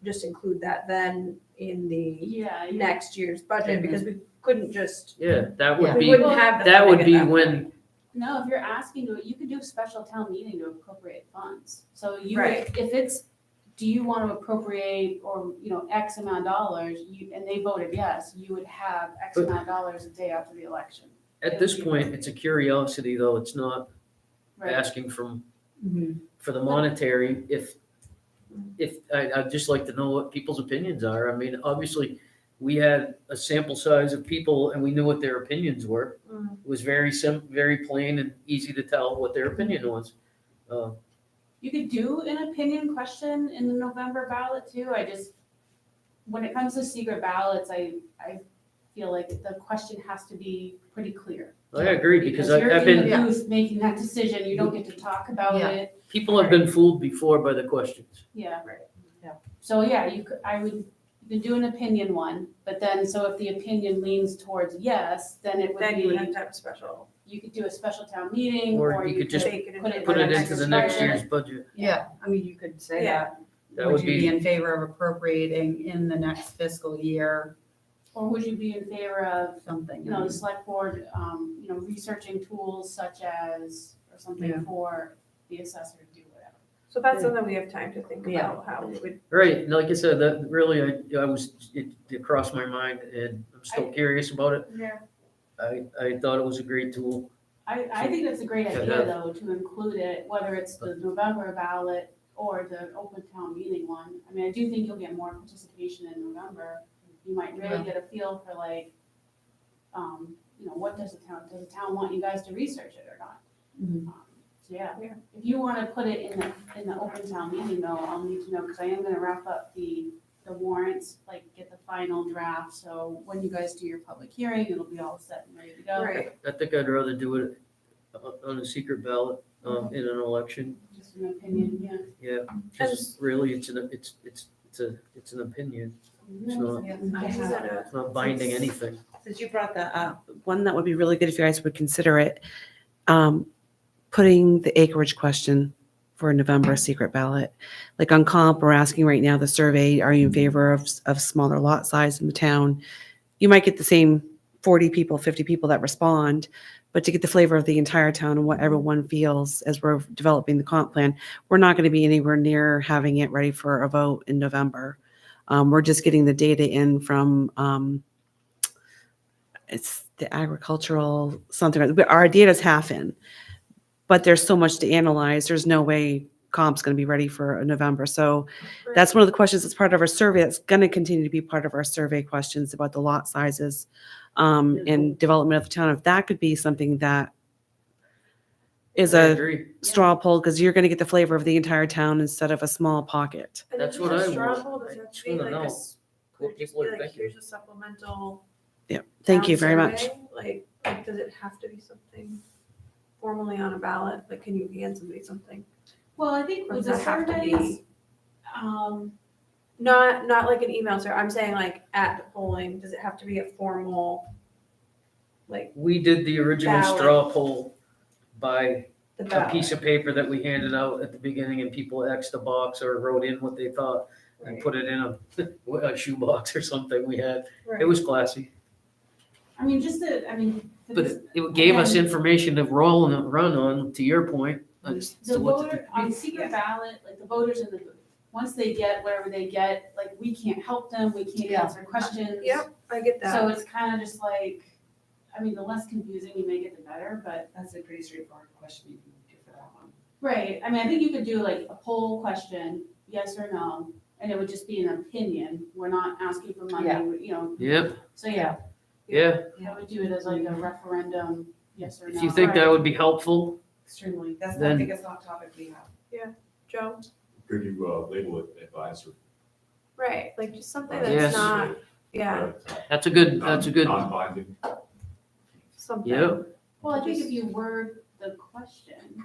just include that then in the Yeah. next year's budget, because we couldn't just, Yeah, that would we be, wouldn't have the that would funding be at that when, point. No, if you're asking to, you could do a special town meeting to appropriate funds. So you, Right. if it's, do you want to appropriate or, X amount of dollars, and they voted yes, you would have X But- amount of dollars a day after the election. at this point, it's a curiosity though, it's not Right. asking from, Mhm. for the monetary. I'd just like to know what people's opinions are. I mean, obviously, we had a sample size of people and we knew what their opinions were. Mm. It was very plain and easy to tell what their opinion was. You could do an opinion question in the November ballot too. When it comes to secret ballots, I feel like the question has to be pretty clear. I agree, because you're I've in been, the booth making that decision, you don't get to talk about Yeah. it. people have been fooled before by the questions. Yeah. Right. Yeah. So yeah, you could do an opinion one, but then, so if the opinion leans towards yes, then it would Then you would have be, to have a special. you could do a special town meeting, Or or you you could just could, Bake it put into it Put it next into the next budget. year's budget. Yeah, I mean, you could say Yeah. That Would would you be be, in favor of appropriating in the next fiscal year, or would you be in favor of, something? the select board, researching tools such as, or something Yeah. for the assessor to do whatever. So that's something we have time to think Yeah. about how we would. right, and like I said, that really, it crossed my mind and I'm still curious about it. Yeah. I thought it was a great tool. I think that's a great Yeah. idea though, to include it, whether it's the November ballot or the open town meeting one. I mean, I do think you'll get more participation in November. You might really Yeah. get a feel for like, what does the town want you guys to research it or not? Mhm. So yeah, Yeah. if you wanna put it in the open town meeting though, I'll need to know, cause I am gonna wrap up the warrants, like get the final draft, so when you guys do your public hearing, it'll be all set and ready to go. Right. I think I'd rather do it on a secret ballot, in an election. Just an opinion, yeah. Yeah, because really, it's an opinion. It's not, Is that a- it's not binding anything. Since you brought that up, one that would be really good if you guys would consider it, putting the acreage question for November secret ballot. Like on comp, we're asking right now the survey, are you in favor of smaller lot size in the town? You might get the same 40 people, 50 people that respond, but to get the flavor of the entire town and what everyone feels as we're developing the comp plan, we're not going to be anywhere near having it ready for a vote in November. We're just getting the data in from, it's the agricultural something. Our data's half in, but there's so much to analyze. There's no way comp's going to be ready for November. So that's one of the questions that's part of our survey. That's going to continue to be part of our survey questions about the lot sizes and development of the town. If that could be something that is I a agree. straw poll, because you're going to get the flavor of the entire town instead of a small pocket. And That's if what it's a I straw want. poll, does I it have to just be wanna like know could what it just people be are like, thinking. here's a supplemental. Yeah. Thank you town very much. survey? Like, does it have to be something formally on a ballot? Like, can you hand somebody something? Well, I think Or with does the that have to surveys, be, not like an email, sir, I'm saying like at the polling, does it have to be a formal, like, We did the original Ballot. straw poll by the a ballot? piece of paper that we handed out at the beginning and people Xed a box or wrote in what they thought and Right, put it in a shoebox or something we had. right. It was classy, I mean, for but this- it gave us Again- information to roll and run on, to your point. as to the what to voter, on secret ballot, like the voters in the booth, once they get whatever they get, like we can't help them, we can't Yeah. answer questions. Yep, I get So that. it's kind of just like, I mean, the less confusing you make it, the better, but. That's a pretty straightforward question you can do for that one. Right, I mean, I think you could do like a poll question, yes or no, and it would just be an opinion. We're not asking for money, Yep, so yeah, yeah. I would do it as like a referendum, yes or no. If you think that would be helpful, Extremely. That's the Then- biggest hot topic we have. Joe? Could you label it advisory? Right, like just something Yes. that's not, yeah, that's a good, Non-binding. something. Yep. Well, I think if you word the question,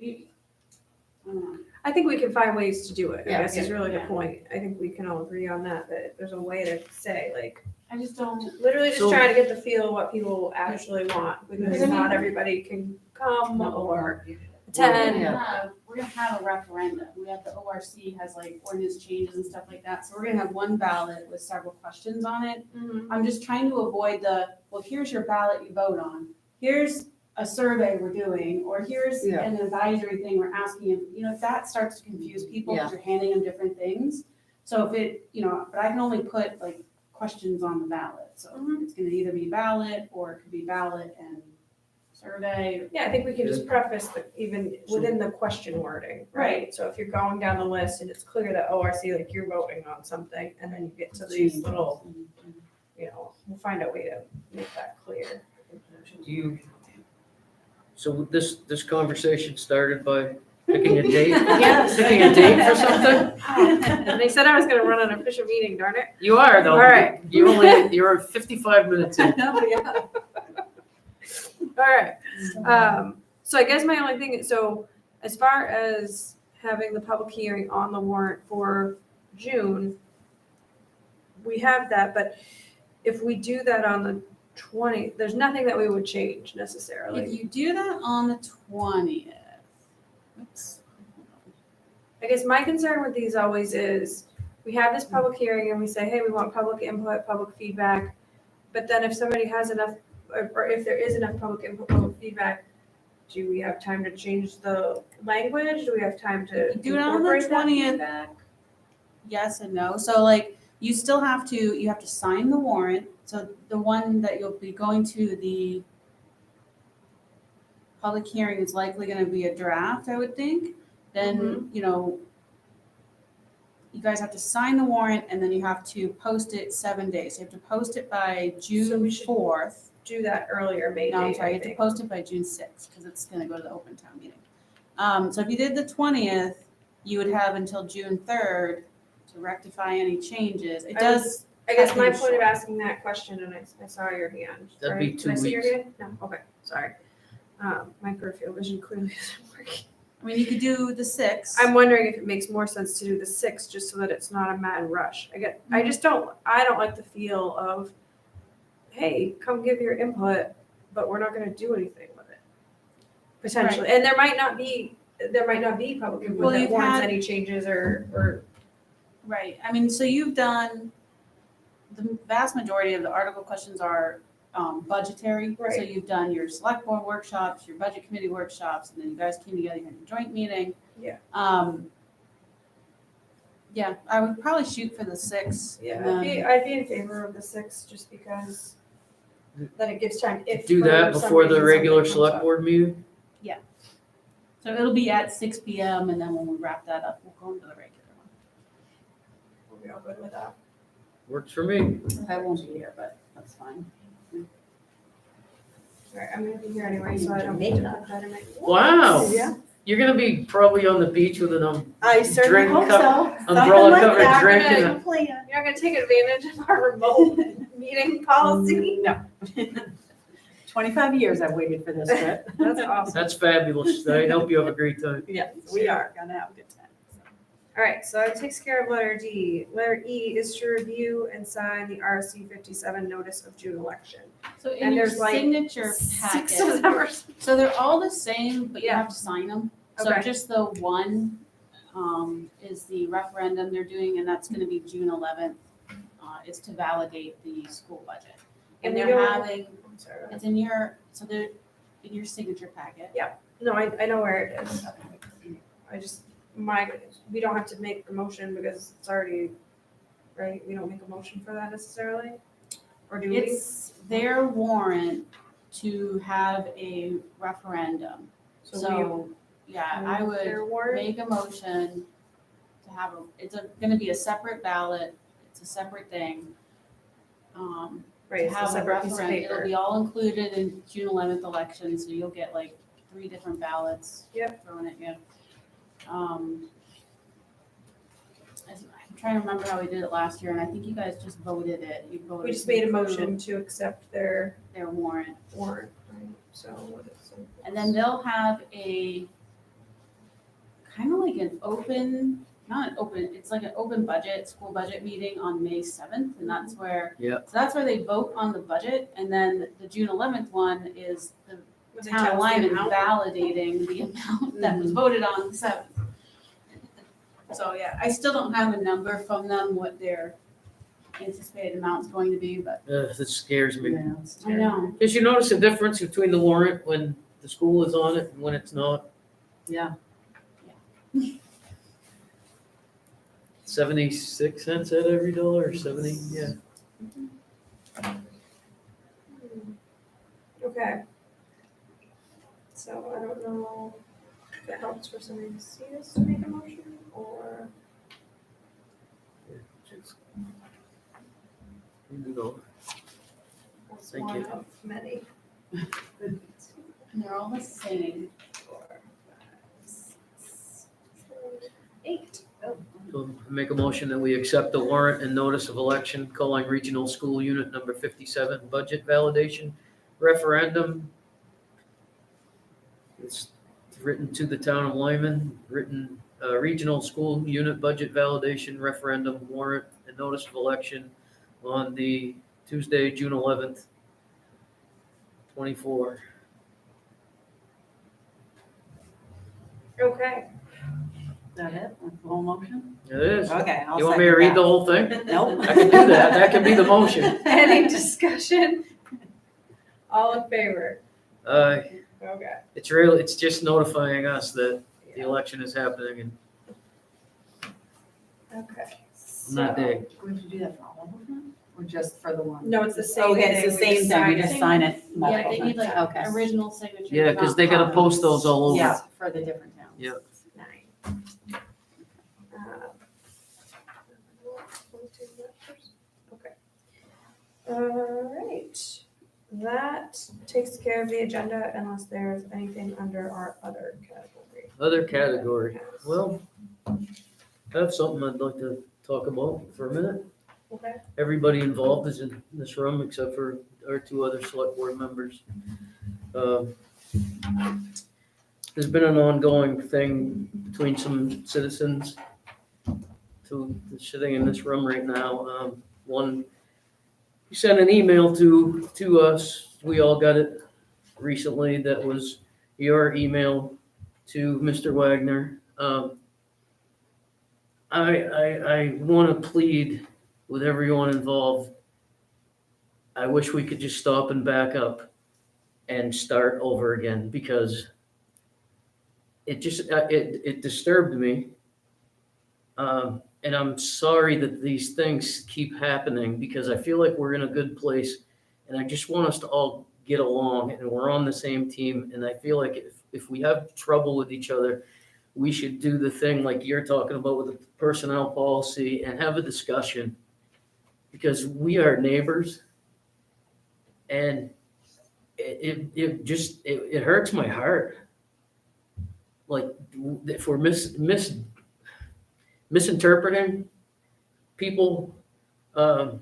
I don't know. I think we can find ways to do it, I Yeah, guess is really the yeah. point. I think we can all agree on that, that there's a way to say, like, I just don't, literally just So- trying to get the feel of what people actually want, because Because I mean- not everybody can come or we're attend. we're gonna have a referendum. We have the ORC has like ordinance changes and stuff like that. So we're gonna have one ballot with several questions on it. Mhm. I'm just trying to avoid well, here's your ballot you vote on. Here's a survey we're doing, or here's Yeah. an advisory thing we're asking you. You know, if that starts to confuse people because you're handing them different things. So if it, but I can only put like questions on the ballot. So Mhm. it's gonna either be ballot or it could be ballot and survey. Yeah, I think we can just preface even within the question wording, right? So if you're going down the list and it's clear that ORC, like you're voting on something, and then you get to these little, we'll find a way to make that clear. So this conversation started by picking a date? Yes. Picking a date for something? And they said I was gonna run an official meeting, darn it. You are though. All right. You're 55 minutes in. All right, so I guess my only thing, so as far as having the public hearing on the warrant for June, we have that, but if we do that on the 20th, there's nothing that we would change If necessarily. you do that on the 20th, oops. I guess my concern with these always is, we have this public hearing and we say, hey, we want public input, public feedback, but then if somebody has enough, or if there is enough public input, public feedback, do we have time to change the language? Do we have time to Do it on the incorporate that 20th. feedback? Yes and no. So like, you still have to sign the warrant. So the one that you'll be going to the public hearing is likely gonna be a draft, I would think. Then, you guys have to sign the warrant and then you have to post it 7 days. You have to post it by So June we should 4th. Do that earlier, maybe. No, I'm sorry, I you have to think. post it by June 6th because it's gonna go to the open town meeting. So if you did the 20th, you would have until June 3rd to rectify any changes. It I does, I guess my Cutting point of short. asking that question, and I saw your hand, That'd be right? 2 Did I see your weeks. hand? No, okay, sorry. My peripheral vision clearly isn't working. I mean, you could do the 6th. I'm wondering if it makes more sense to do the 6th, just so that it's not a mad rush. I just don't like the feel of, hey, come give your input, but we're not gonna do anything with it. Potentially, and there might not be public input Well, that you've warrants had- any changes or, Right, I mean, so you've done, the vast majority of the article questions are budgetary. So Right. you've done your select board workshops, your budget committee workshops, and then you guys came together, you had a joint meeting. Yeah. Yeah, I would probably shoot for the 6th. yeah, and then- I'd be in favor of the 6th, just because then it gives time if. Do for that some before the reason regular something comes select up. board meeting? So it'll be at 6 PM, and then when we wrap that up, we'll go into the regular one. We'll be all good with that. Works for me. I won't be here, but that's fine. All right, I'm gonna be here anyway, so I don't need to put that in my. Wow. Yeah. You're gonna be probably on the beach with an I certainly hope so. umbrella covered drink and a. plan. You're not gonna take advantage of our remote meeting policy? No. 25 years I've waited for this trip. That's awesome. That's fabulous. I hope you have a great time. Yes, we are gonna have a good time. All right, so that takes care of letter D. Letter E is to review and sign the RC 57 notice of June election. So in And your there's like signature 6 packet. of them or something. So they're all the same, but you Yeah. have to sign them. So Okay. just the one is the referendum they're doing, and that's gonna be June 11th. It's to validate the school budget. And And we they're don't- having, I'm sorry. it's in your, so they're in your signature packet. No, I know where it is. I just, we don't have to make the motion because it's already, right? We don't make a motion for that necessarily? Or do we? It's their warrant to have a referendum. So So, yeah, I would Their warrant? make a motion to have gonna be a separate ballot, it's a separate thing. Right, To it's a have a separate piece of referendum, it'll paper. be all included in June 11th election, so you'll get like 3 different ballots. Yep. Thrown at you. I'm trying to remember how we did it last year, and I think you guys just voted it, you voted. We just to made a approve motion to accept their Their warrant. warrant, right? So what is it? And then they'll have a kind of like an open, not an open, it's like an open budget, school budget meeting on May 7th. And that's where, Yeah. so that's where they vote on the budget. And then the June 11th one is the Was it town of tells the Lyman amount? validating the amount that was voted on the 7th. So yeah, I still don't have a number from them, what their anticipated amount's going to be, but That scares me. I know. Did you notice the difference between the warrant when the school is on it and when it's not? Yeah. 76 cents at every dollar, or 70, yeah. Okay. So I don't know if it helps for somebody to see this to make a motion, or You know, it's Thank one you. of many. And they're all the same. 4, 5, 6, 7, 8. Oh, so make a motion that we accept the warrant and notice of election calling regional school unit number 57 budget validation referendum. It's written to the town of Lyman, written regional school unit budget validation referendum warrant and notice of election on the Tuesday, June 11th, 24. Okay. Is that it? That's the whole motion? It is. Okay, I'll You want me to read the whole thing? Nope. I can do that. That can be the motion. Any discussion? All in favor? Okay. It's just notifying us that the election is happening and Okay. on that day. Do we have to do that for all of them? Or just for the one? No, it's the same Okay, thing. it's the We same just thing, we sign just it. sign it. Yeah, they need like Okay. original signature. Yeah, because they gotta post those all over. Yeah, for the different towns. Yep. 9. Okay. All right. That takes care of the agenda unless there's anything under our other category. Other category. Well, I have something I'd like to talk about for a minute. Okay. Everybody involved is in this room except for our 2 other select board members. There's been an ongoing thing between some citizens sitting in this room right now. One, you sent an email to us. We all got it recently. That was your email to Mr. Wagner. I want to plead with everyone involved. I wish we could just stop and back up and start over again because it just it disturbed me. And I'm sorry that these things keep happening because I feel like we're in a good place and I just want us to all get along and we're on the same team. And I feel like if we have trouble with each other, we should do the thing like you're talking about with the personnel policy and have a discussion because we are neighbors and it hurts my heart. Like if we're misinterpreting people, are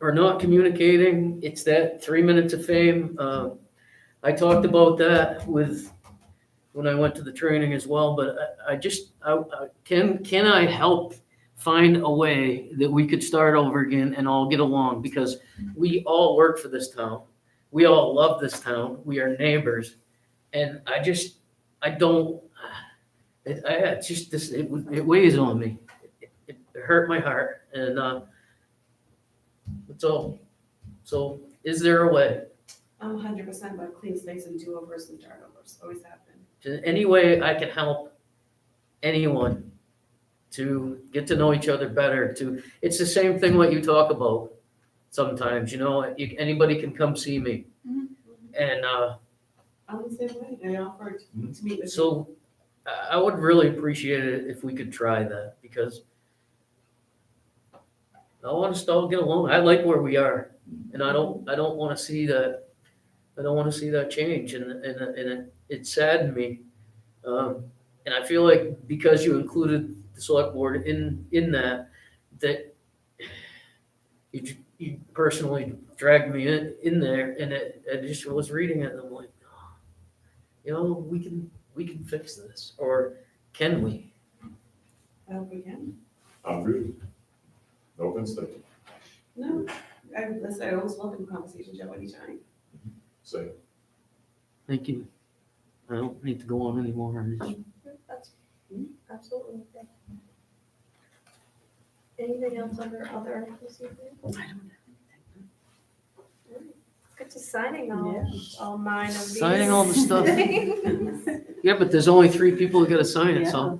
not communicating. It's that 3 minutes of fame. I talked about that when I went to the training as well, but can I help find a way that we could start over again and all get along because we all work for this town. We all love this town. We are neighbors. And it weighs on me. It hurt my heart. And that's all. So is there a way? 100%, but clean stakes and do-overs and turnovers always happen. Any way I can help anyone to get to know each other better, it's the same thing what you talk about sometimes, anybody can come see me. Mhm. And I'm the same way. I offered to meet with you. so I would really appreciate it if we could try that because I want us to all get along. I like where we are and I don't want to see that. I don't want to see that change and it saddened me. And I feel like because you included the select board in that you personally dragged me in there and I just was reading it and I'm like, we can fix this. Or Can we? I hope we can. I'm good. No offense, thank you. No, listen, I always welcome conversations, Joe, anytime. Say, Thank you. I don't need to go on anymore. I just- That's absolutely okay. Anything else under other this evening? I don't know. Get to signing all 9 of these. Signing all the stuff. things. Yeah, but there's only 3 people who gotta sign it, so,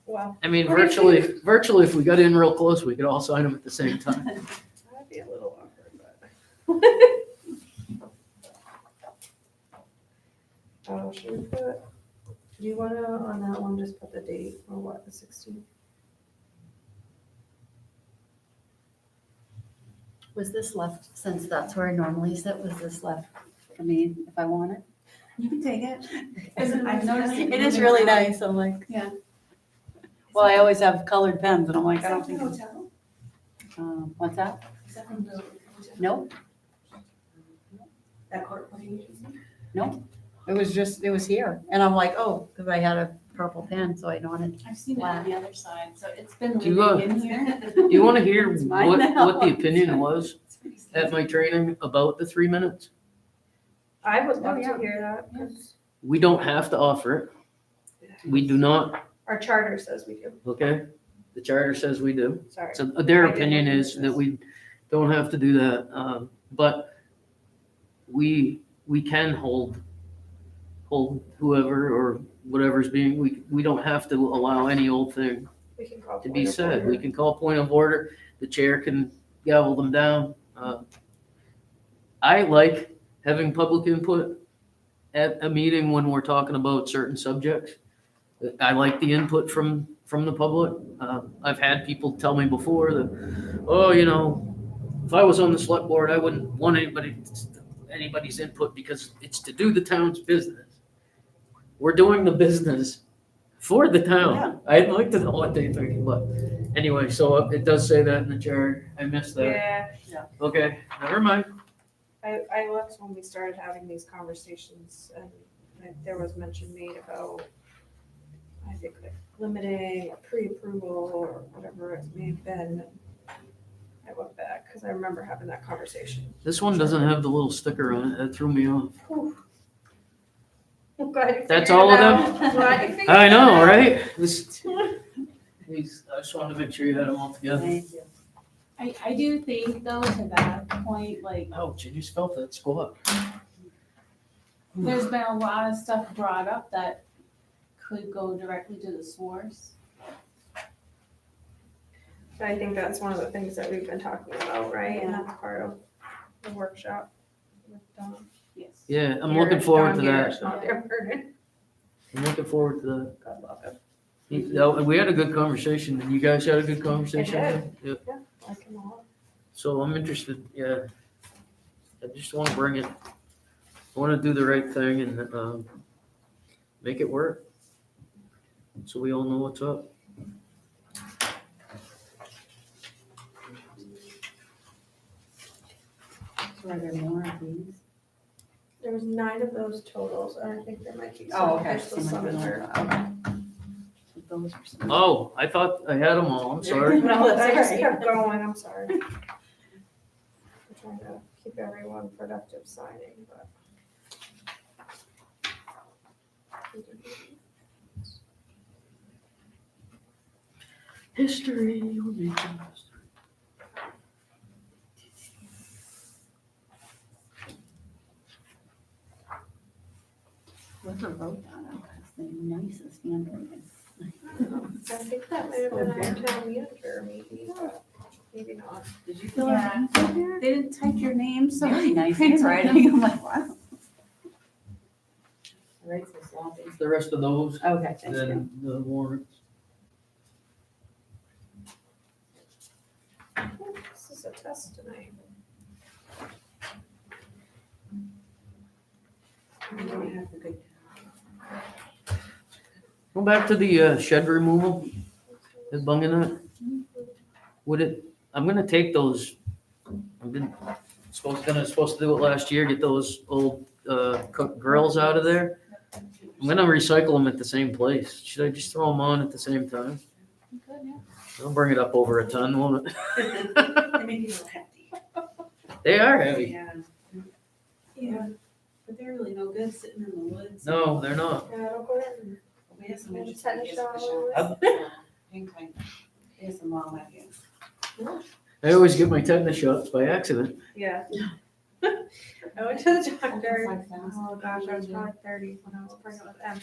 Well, I mean, virtually, if we got in real close, we could all sign them at the same time. that'd be a little awkward, but. Oh, should we put, do you wanna, on that one, just put the date, or what, the 16th? Was this left, since that's where I normally sit, was this left for me if I want it? You can take it. I've noticed It is really nice, I'm like. Yeah. Well, I always have colored pens and I'm like, I don't Is that think, from the hotel? what's that? Is that from the hotel? Nope, That court reporting agency? it was here. And I'm like, oh, because I had a purple pen, so I wanted. I've seen it on the other side, so it's been Do you, living in here. Do you wanna hear It's mine what now. the opinion was It's pretty at my training about the 3 minutes? I would love yeah. to hear that, because We don't have to offer it. We do not, our charter says we do, okay? The charter says we do. sorry. So their I didn't opinion know is this. that we don't have to do that, but we can hold whoever or whatever's being, we don't have to allow any old thing We can call to point be of said. order. We can call point of order, the chair can gavel them down. I like having public input at a meeting when we're talking about certain subjects. I like the input from the public. I've had people tell me before that, oh, if I was on the select board, I wouldn't want anybody's input because it's to do the town's business. We're doing the business for the town. I'd like to know what they think, but anyway, so it does say that in the charter. I missed that. Yeah, Okay, never mind. I looked when we started having these conversations, and there was mention made about, I think, like limiting or pre-approval or whatever it may have been. I went back, because I remember having that conversation. This one doesn't have the little sticker on it. That threw me off. Whew. I'm glad you figured That's it all of out. them? Glad you figured I it know, out. right? I just wanted to make sure you had them all together. Thank you. I do think though, to that point, like, Ouch, I just felt that squat. there's been a lot of stuff brought up that could go directly to the source. I think that's one of the things that we've been talking about, right? And that's part of the workshop with Don. Yes. Yeah, I'm looking forward to that. Not their burden. I'm looking forward to that. God love him. We had a good conversation, and you guys had a good conversation. I Yeah. Like him a lot. So I'm interested, yeah. I just want to bring it, I want to do the right thing and make it work. So we all know what's up. So are there more of these? There was 9 of those totals, and I think there might be some. Oh, okay. There's still some in there. Okay. Those are some. Oh, I thought I had them all, I'm sorry. No, that's I just all right. kept going, I'm sorry. I'm trying to keep everyone productive signing, but. History, we're making history. Whoever wrote that out has the nicest handwriting. I think that might have been our town manager, maybe, but maybe not. Did you fill Yeah. it in here? They didn't type your name, so. Very nice handwriting. I'm like, wow. Right, so sloppy. The rest of those, Okay, and thank you. then the warrants. This is a test tonight. We don't have the good. Go back to the shed removal, is bunging that? Would it, I'm gonna take those, supposed to do it last year, get those old grills out of there. I'm gonna recycle them at the same place. Should I just throw them on at the same time? Good, yeah. I'll bring it up over a ton, won't it? They make you a little hefty. They are heavy. Yeah. Yeah, but they're really no good sitting in the woods. No, they're not. Yeah, don't go in. We have some And interesting tennis ideas for shots. shots. Hang tight. We have some wild ideas. I always get my tetanus shots by accident. Yeah. I went to the doctor. Like that. Oh gosh, I was probably 30 when I was pregnant with M.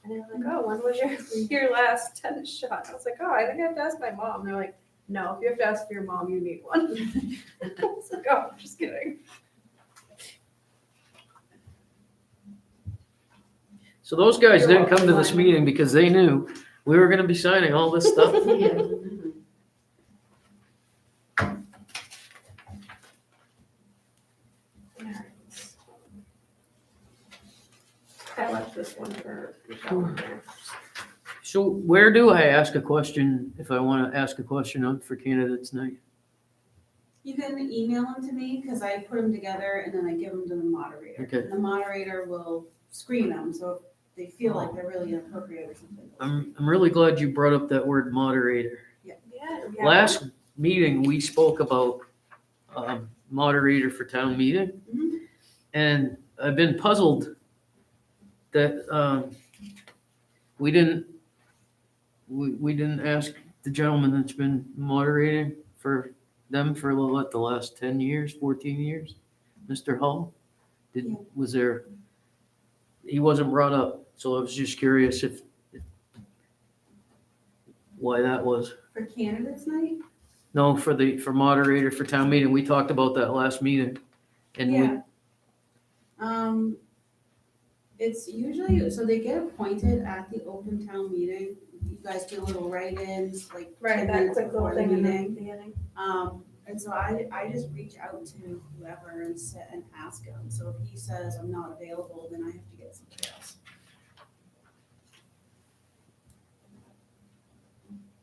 And they were like, oh, when was your last tennis shot? I was like, oh, I think I have to ask my mom. They're like, no, if you have to ask your mom, you need one. I was like, oh, I'm just kidding. So those guys didn't come to this meeting because they knew we were gonna be signing all this stuff. I left this one for Michelle. So where do I ask a question if I wanna ask a question on for candidates night? You can email them to me, because I put them together and then I give them to the moderator. Okay. And the moderator will screen them, so if they feel like they're really inappropriate or something. they'll screen I'm really glad you brought up that word moderator. Yeah. Last meeting, we spoke about moderator for town meeting. Mhm. And I've been puzzled that we didn't ask the gentleman that's been moderating for them for what, the last 10 years, 14 years? Mr. Hull? Yeah. He wasn't brought up, so I was just curious if why that was. For candidates night? No, for moderator for town meeting, we talked about that last meeting. And we, Yeah. It's usually, so they get appointed at the open town meeting. You guys do little write-ins, like Right, 10 that minutes quick little before the thing in the meeting. beginning. And so I just reach out to whoever and ask him. So if he says I'm not available, then I have to get somebody else.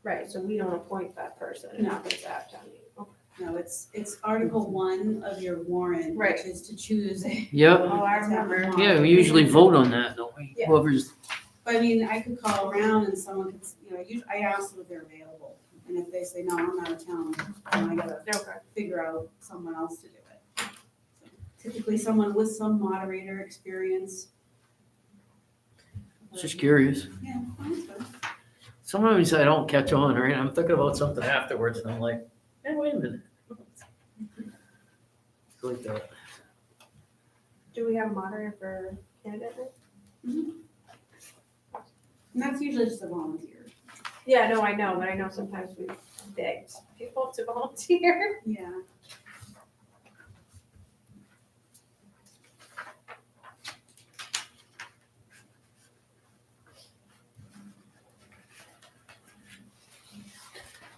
Right, so we don't appoint that person. It No. happens at town meeting. Okay. No, it's Article 1 of your warrant, Right. which is to choose a. yep, Oh, I remember. yeah, we usually vote on that, don't we? Yeah. Whoever's, But I mean, I could call around and someone could, I ask them if they're available. And if they say, no, I'm out of town, then I gotta Okay. figure out someone else to do it. So typically someone with some moderator experience. just curious. Yeah, that's good. Sometimes I don't catch on, right? I'm thinking about something afterwards and I'm like, hey, wait a minute. It's like that. Do we have a moderator for candidate night? And that's usually just a volunteer. Yeah, no, I know, but I know sometimes we begged people to volunteer. Yeah.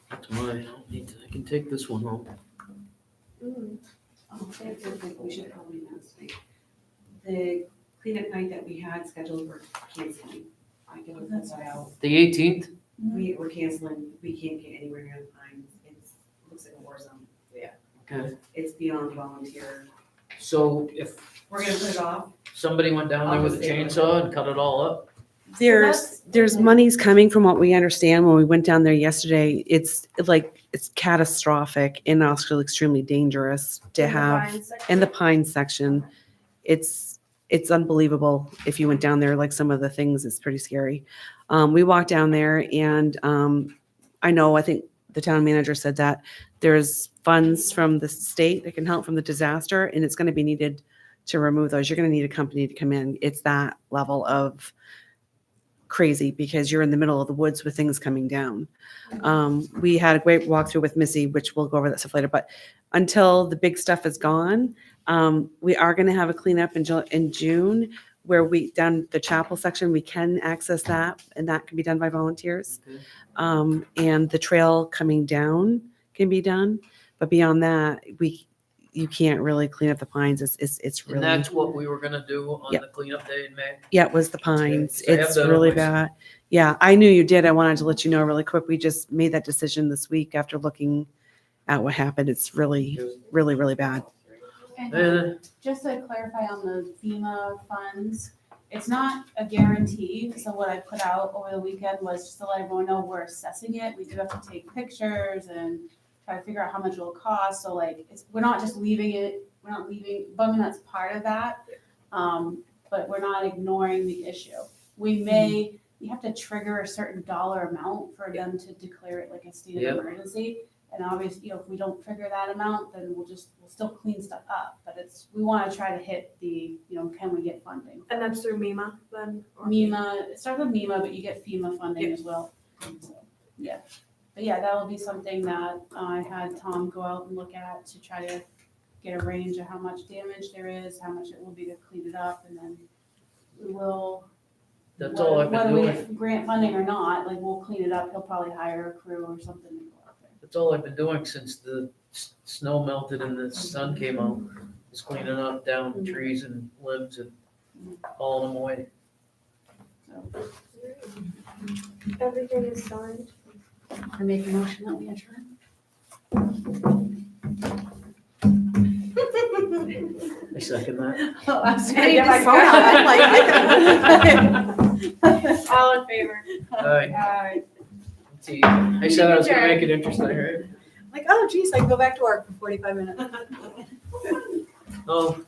That's mine. I don't need to- I can take this one home. Mm. Oh, I think we should probably announce it. The cleanup night that we had scheduled, we're canceling. I can put that out. The 18th? We're canceling, we can't get anywhere near the pines. It's, looks like a war zone. Okay. It's beyond volunteer. So if We're gonna put it off. somebody went down there with a chainsaw and cut it all up, There's monies coming from what we understand when we went down there yesterday. It's like, it's catastrophic and also extremely dangerous to have in the pine section. It's unbelievable. If you went down there, like some of the things, it's pretty scary. We walked down there and I think the town manager said that there's funds from the state that can help from the disaster and it's going to be needed to remove those. You're going to need a company to come in. It's that level of crazy because you're in the middle of the woods with things coming down. We had a great walkthrough with Missy, which we'll go over that stuff later, but until the big stuff is gone, we are going to have a cleanup in June where down the chapel section, we can access that and that can be done by volunteers. Okay. And the trail coming down can be done, but beyond that, you can't really clean up the pines. It's and really, that's what we were gonna do on Yeah. the cleanup day in May. yeah, it was the pines. I have It's that on really my- bad. Yeah, I knew you did. I wanted to let you know really quick. We just made that decision this week after looking at what happened. It's really, really, really bad. And Uh, just to clarify on the FEMA funds, It's not a guarantee, so what I put out over the weekend was just to let everyone know we're assessing it. We do have to take pictures and try to figure out how much it'll cost, so like, we're not just leaving it, we're not leaving, bumming that's part of that. But we're not ignoring the issue. You have to trigger a certain dollar amount for them to declare it like a state Yep. of emergency. And obviously, if we don't trigger that amount, then we'll still clean stuff up, but we wanna try to hit the, can we get funding? And that's through MEMA then? or- MEMA, it starts with MEMA, but you get FEMA funding as well. So, yeah, but yeah, that will be something that I had Tom go out and look at to try to get a range of how much damage there is, how much it will be to clean it up, and then we will. That's all I've been Whether we doing. get grant funding or not, like we'll clean it up, he'll probably hire a crew or something to go out there. That's all I've been doing since the snow melted and the sun came out. Just cleaning up down trees and limbs and hauling them away. So, Everything is signed. I make a motion that we adjourn. I second that. Oh, I was Any gonna get my phone out. I'm like, All in favor? Alright, see, I said I was gonna make it interesting, right? like, oh geez, I can go back to work for 45 minutes. Oh,